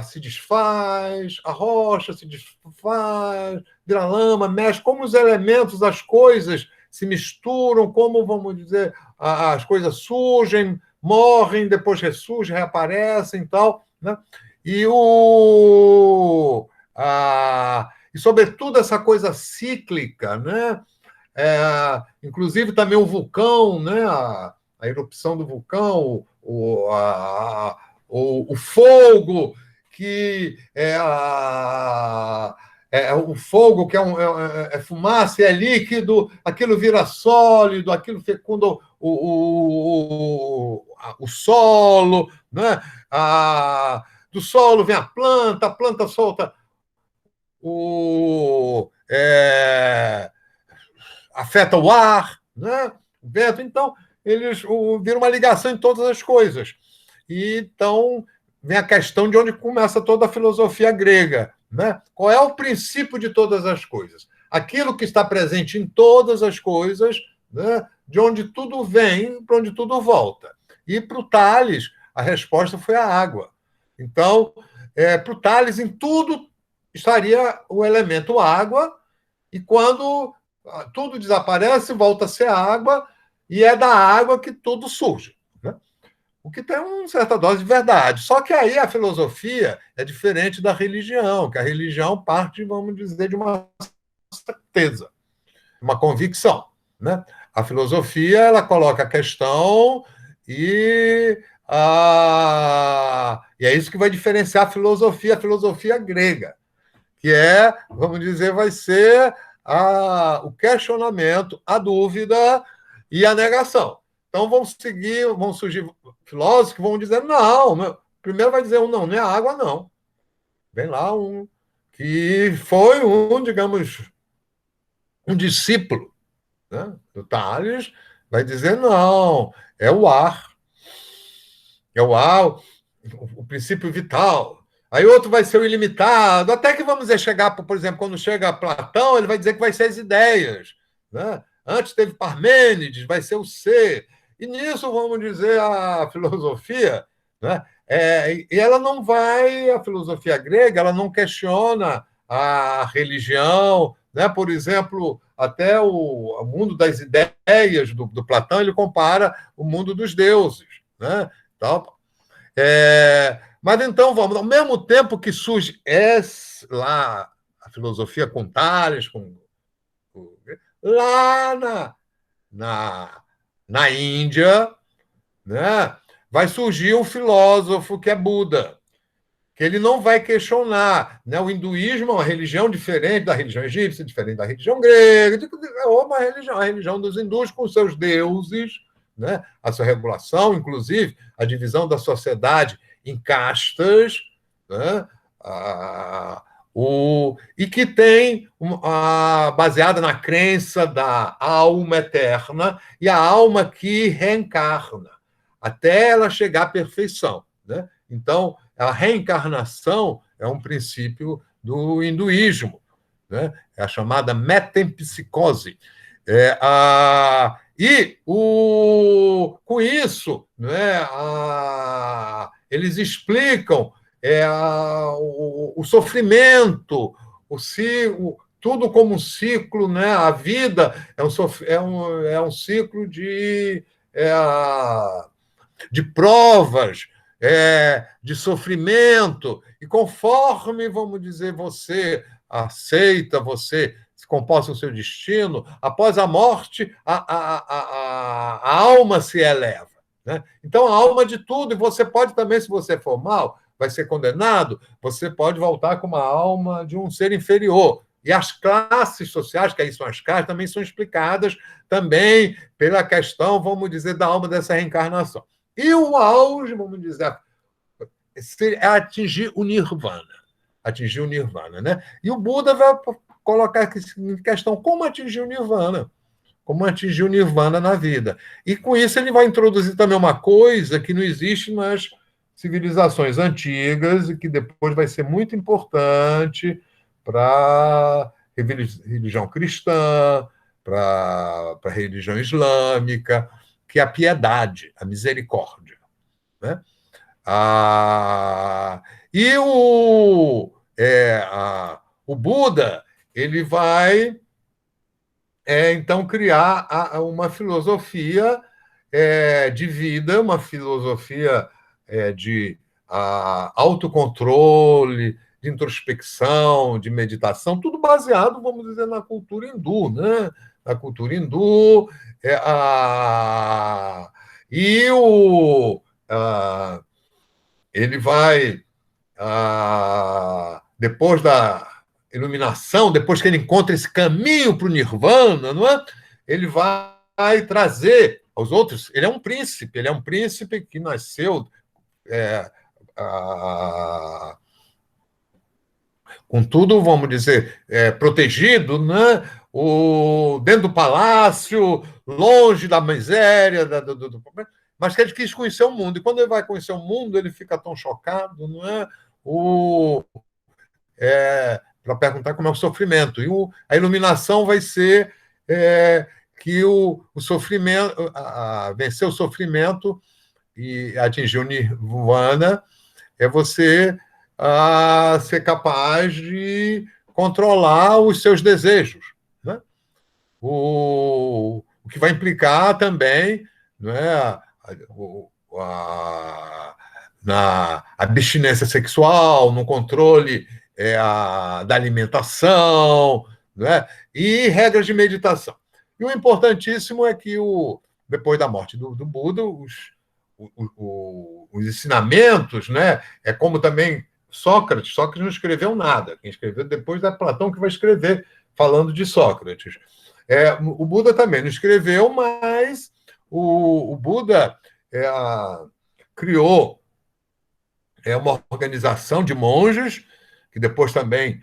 se desfaz, a rocha se desfaz, vira lama, mexe, como os elementos, as coisas se misturam, como, vamos dizer, as coisas surgem, morrem, depois ressurgem, reaparecem e tal, né? E, e, sobretudo, essa coisa cíclica, né? Inclusive também o vulcão, né? A erupção do vulcão, o fogo, que o fogo, que é fumaça, é líquido, aquilo vira sólido, aquilo fecunda o solo, né? Do solo vem a planta solta afeta o ar, né? O vento. Então, eles viram uma ligação em todas as coisas. E então vem a questão de onde começa toda a filosofia grega, né? Qual é o princípio de todas as coisas? Aquilo que está presente em todas as coisas, né? De onde tudo vem, para onde tudo volta. E para o Tales, a resposta foi a água. Então, para o Tales, em tudo estaria o elemento água, e quando tudo desaparece, volta a ser água, e é da água que tudo surge. Né? O que tem uma certa dose de verdade. Só que aí a filosofia é diferente da religião, que a religião parte, vamos dizer, de uma certeza, uma convicção. Né? A filosofia, ela coloca a questão e é isso que vai diferenciar a filosofia grega, que vamos dizer, vai ser o questionamento, a dúvida e a negação. Então vão surgir filósofos que vão dizer, não, primeiro vai dizer não é água, não. Vem lá que foi digamos, um discípulo, né, do Tales, vai dizer, não, é o ar, o princípio vital. Aí outro vai ser o ilimitado, até que vamos chegar, por exemplo, quando chega Platão, ele vai dizer que vai ser as ideias. Né? Antes teve Parmênides, vai ser o ser. E nisso, vamos dizer, a filosofia, né? E ela não vai, a filosofia grega, ela não questiona a religião, né? Por exemplo, até o mundo das ideias do Platão, ele compara o mundo dos deuses. Né? Então, mas então vamos, ao mesmo tempo que surge lá a filosofia com Tales, lá na Índia, né, vai surgir um filósofo que é Buda, que ele não vai questionar. Né, o hinduísmo é uma religião diferente da religião egípcia, diferente da religião grega, é uma religião, a religião dos hindus com seus deuses, né, a sua regulação, inclusive a divisão da sociedade em castas, né, e que tem baseada na crença da alma eterna e a alma que reencarna até ela chegar à perfeição. Né? Então, a reencarnação é um princípio do hinduísmo, né? É a chamada metempsicose. Com isso, né, eles explicam o sofrimento, tudo como um ciclo, né? A vida é um ciclo de provas, de sofrimento, e conforme, vamos dizer, você aceita, você se composta o seu destino, após a morte, a alma se eleva. Né? Então, a alma de tudo, e você pode também, se você for mal, vai ser condenado, você pode voltar com uma alma de um ser inferior. E as classes sociais, que aí são as classes, também são explicadas também pela questão, vamos dizer, da alma dessa reencarnação. E o auge, vamos dizer, é atingir o nirvana. Atingir o nirvana, né? E o Buda vai colocar em questão como atingir o nirvana. Como atingir o nirvana na vida. E com isso ele vai introduzir também uma coisa que não existe nas civilizações antigas e que depois vai ser muito importante para a religião cristã, a religião islâmica, que é a piedade, a misericórdia, né? E o Buda ele vai então criar uma filosofia de vida, uma filosofia de autocontrole, de introspecção, de meditação, tudo baseado, vamos dizer, na cultura hindu, né? Na cultura hindu, e ele vai, depois da iluminação, depois que ele encontra esse caminho para o Nirvana, não é? Ele vai trazer aos outros. Ele é um príncipe que nasceu com tudo, vamos dizer, protegido, né? Dentro do palácio, longe da miséria, mas que ele quis conhecer o mundo. E quando ele vai conhecer o mundo, ele fica tão chocado, não é? Para perguntar como é o sofrimento. E a iluminação vai ser que o sofrimento, vencer o sofrimento e atingir o nirvana é você ser capaz de controlar os seus desejos, né? O que vai implicar também, não é, na abstinência sexual, no controle da alimentação, né? E regras de meditação. E o importantíssimo é que, depois da morte do Buda, os ensinamentos, né? É como também Sócrates não escreveu nada. Quem escreveu depois é Platão, que vai escrever falando de Sócrates. O Buda também não escreveu, mas o Buda criou uma organização de monges, que depois também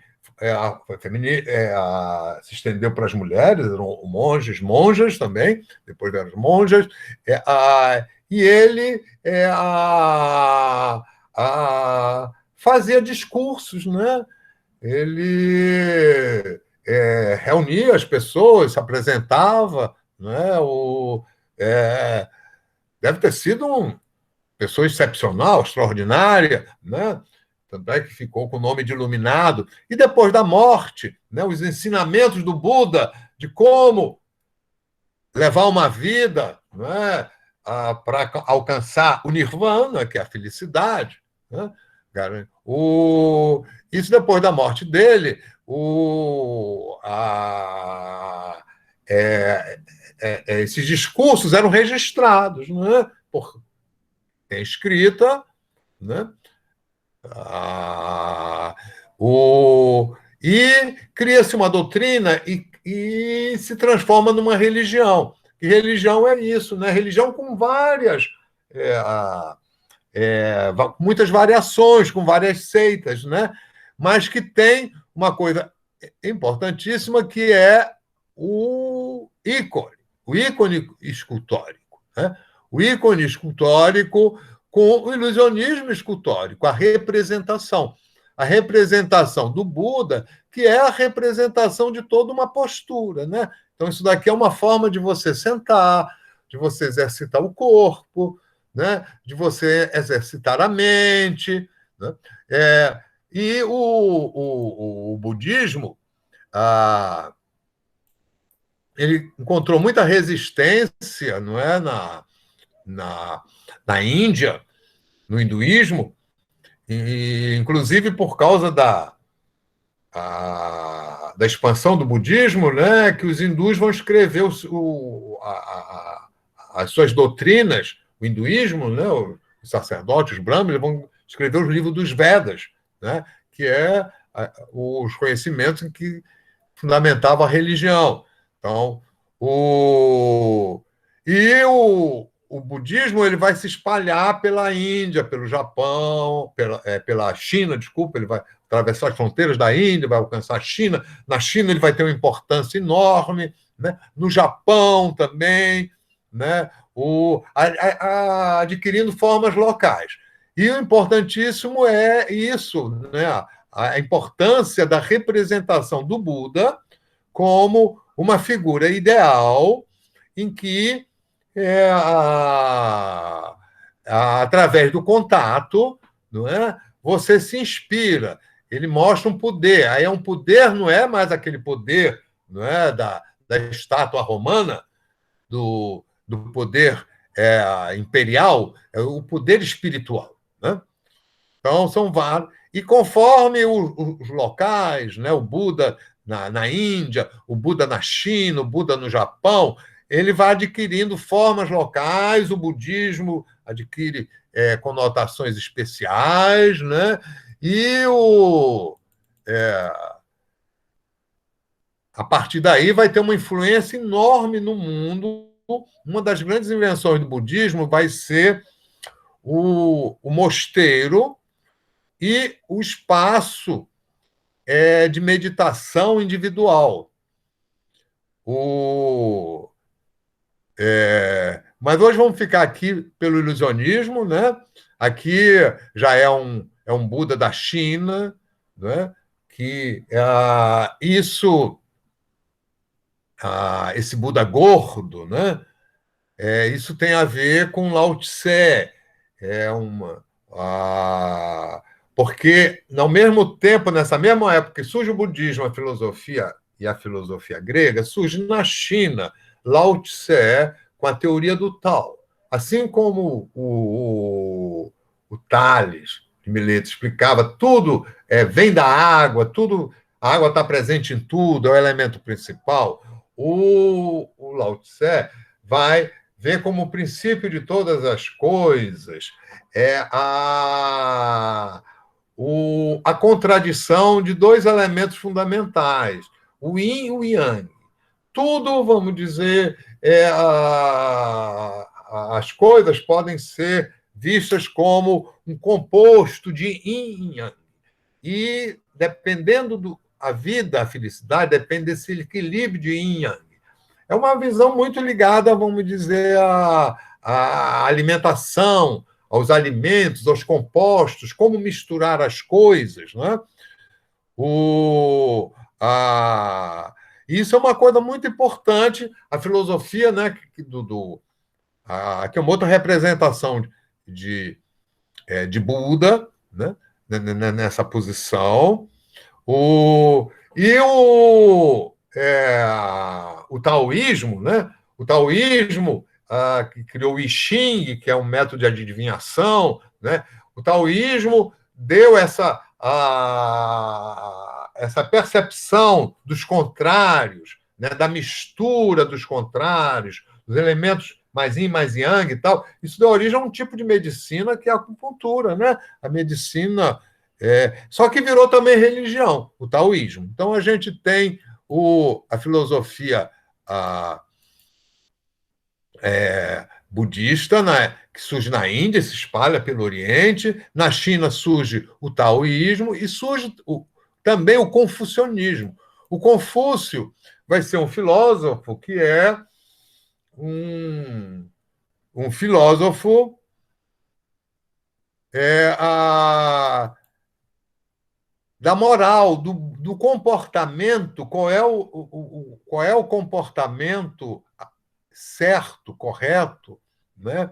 se estendeu para as mulheres, eram monjas também, depois eram monjas, e ele fazia discursos, né? Ele reunia as pessoas, se apresentava, né? Deve ter sido uma pessoa excepcional, extraordinária, né? Tanto é que ficou com o nome de iluminado. E depois da morte, né? Os ensinamentos do Buda de como levar uma vida, né? Para alcançar o nirvana, que é a felicidade, né? Isso depois da morte dele, esses discursos eram registrados, né? Por escrita, né? E cria-se uma doutrina e se transforma numa religião. E religião é isso, né? Religião com muitas variações, com várias seitas, né? Mas que tem uma coisa importantíssima, que é o ícone escultórico, né? O ícone escultórico com o ilusionismo escultórico, a representação. A representação do Buda, que é a representação de toda uma postura, né? Então, isso daqui é uma forma de você sentar, de você exercitar o corpo, né? De você exercitar a mente, né? E o budismo, ele encontrou muita resistência, não é, na Índia, no hinduísmo, e inclusive por causa da expansão do budismo, né, que os hindus vão escrever as suas doutrinas, o hinduísmo, né, os sacerdotes, os brahmanes, vão escrever os livros dos Vedas, né, que é os conhecimentos que fundamentavam a religião. Então, o budismo ele vai se espalhar pela Índia, pelo Japão, pela China, desculpa, ele vai atravessar as fronteiras da Índia, vai alcançar a China. Na China ele vai ter uma importância enorme, né? No Japão também, né? Adquirindo formas locais. E o importantíssimo é isso, né? A importância da representação do Buda como uma figura ideal em que, através do contato, não é? Você se inspira. Ele mostra um poder. Aí é um poder, não é mais aquele poder, não é, da estátua romana, do poder imperial, é o poder espiritual. Né? Então, são vários. E conforme os locais, né, o Buda na Índia, o Buda na China, o Buda no Japão, ele vai adquirindo formas locais, o budismo adquire conotações especiais, né? E a partir daí vai ter uma influência enorme no mundo. Uma das grandes invenções do budismo vai ser o mosteiro e o espaço de meditação individual. Mas hoje vamos ficar aqui pelo ilusionismo, né? Aqui já é um Buda da China, né? Que esse Buda gordo, né? Isso tem a ver com Lao Tse. É uma, porque, ao mesmo tempo, nessa mesma época que surge o budismo, a filosofia grega, surge na China Lao Tse com a teoria do Tao. Assim como o Tales de Mileto explicava, tudo vem da água, a água está presente em tudo, é o elemento principal. O Lao Tse vai ver como o princípio de todas as coisas a contradição de dois elementos fundamentais, o yin e o yang. Tudo, vamos dizer, as coisas podem ser vistas como um composto de yin e yang. E, dependendo a vida, a felicidade, depende desse equilíbrio de yin e yang. É uma visão muito ligada, vamos dizer, à alimentação, aos alimentos, aos compostos, como misturar as coisas. Né? Isso é uma coisa muito importante. A filosofia, né, que é uma outra representação de Buda, né, nessa posição. E o taoísmo, né? O taoísmo que criou o I Ching, que é um método de adivinhação, né? O taoísmo deu essa percepção dos contrários, né? Da mistura dos contrários, dos elementos mais yin, mais yang e tal. Isso deu origem a um tipo de medicina que é a acupuntura, né? A medicina só que virou também religião, o taoísmo. Então, a gente tem a filosofia budista, né, que surge na Índia, se espalha pelo Oriente. Na China surge o taoísmo e surge também o confucionismo. O Confúcio vai ser um filósofo que é um filósofo da moral, do comportamento, qual é o comportamento certo, correto, né?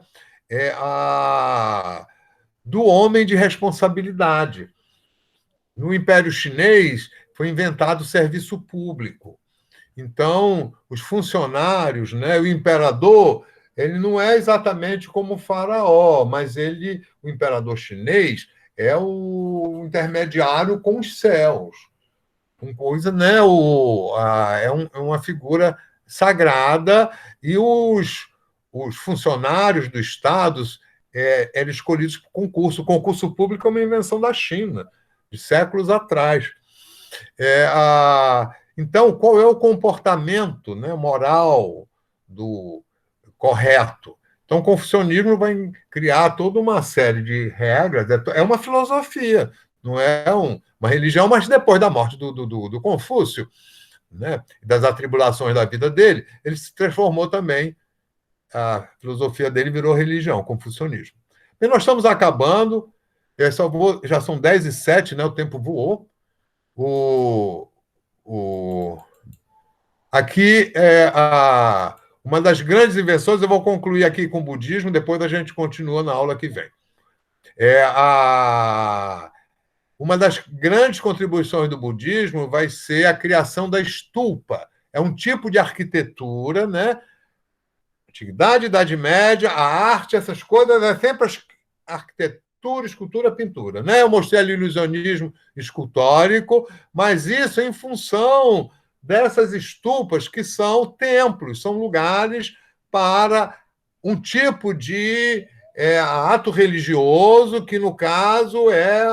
Do homem de responsabilidade. No Império Chinês foi inventado o serviço público. Então, os funcionários, né, o imperador, ele não é exatamente como o faraó, mas o imperador chinês é o intermediário com os céus. Uma coisa, né, é uma figura sagrada e os funcionários do Estado eram escolhidos por concurso. O concurso público é uma invenção da China, de séculos atrás. Então, qual é o comportamento, né, moral correto? Então, o confucionismo vai criar toda uma série de regras. É uma filosofia, não é uma religião, mas depois da morte do Confúcio, né, das atribulações da vida dele, ele se transformou também, a filosofia dele virou religião, o confucionismo. E nós estamos acabando, já são 10h07, né, o tempo voou. Aqui uma das grandes invenções, eu vou concluir aqui com o budismo, depois a gente continua na aula que vem. Uma das grandes contribuições do budismo vai ser a criação da stupa. É um tipo de arquitetura, né? Antiguidade, Idade Média, a arte, essas coisas, é sempre arquitetura, escultura, pintura. Né? Eu mostrei ali o ilusionismo escultórico, mas isso em função dessas estupas que são templos, são lugares para um tipo de ato religioso, que, no caso, é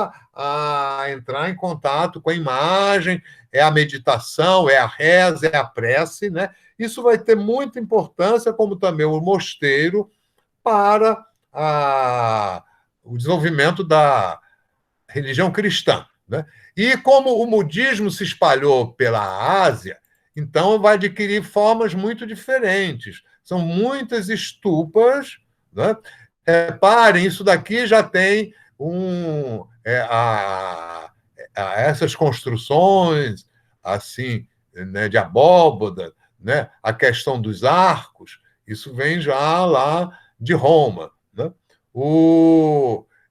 entrar em contato com a imagem, é a meditação, é a reza, é a prece, né? Isso vai ter muita importância, como também o mosteiro, para o desenvolvimento da religião cristã. Né? E como o budismo se espalhou pela Ásia, então vai adquirir formas muito diferentes. São muitas estupas. Né? Reparem, isso daqui já tem essas construções assim, né, de abóbada, né? A questão dos arcos, isso vem já lá de Roma. Né?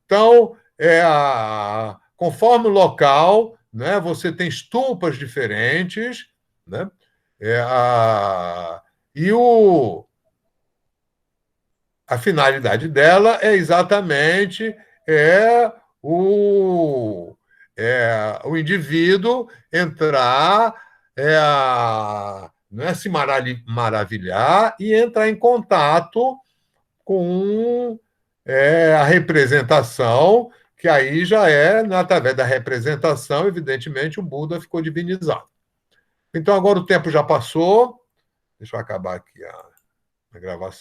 Então, conforme o local, né, você tem estupas diferentes, né? E a finalidade dela é exatamente o indivíduo entrar, não é, se maravilhar e entrar em contato com a representação, que aí já através da representação, evidentemente, o Buda ficou divinizado. Então, agora o tempo já passou. Deixa eu acabar aqui a gravação.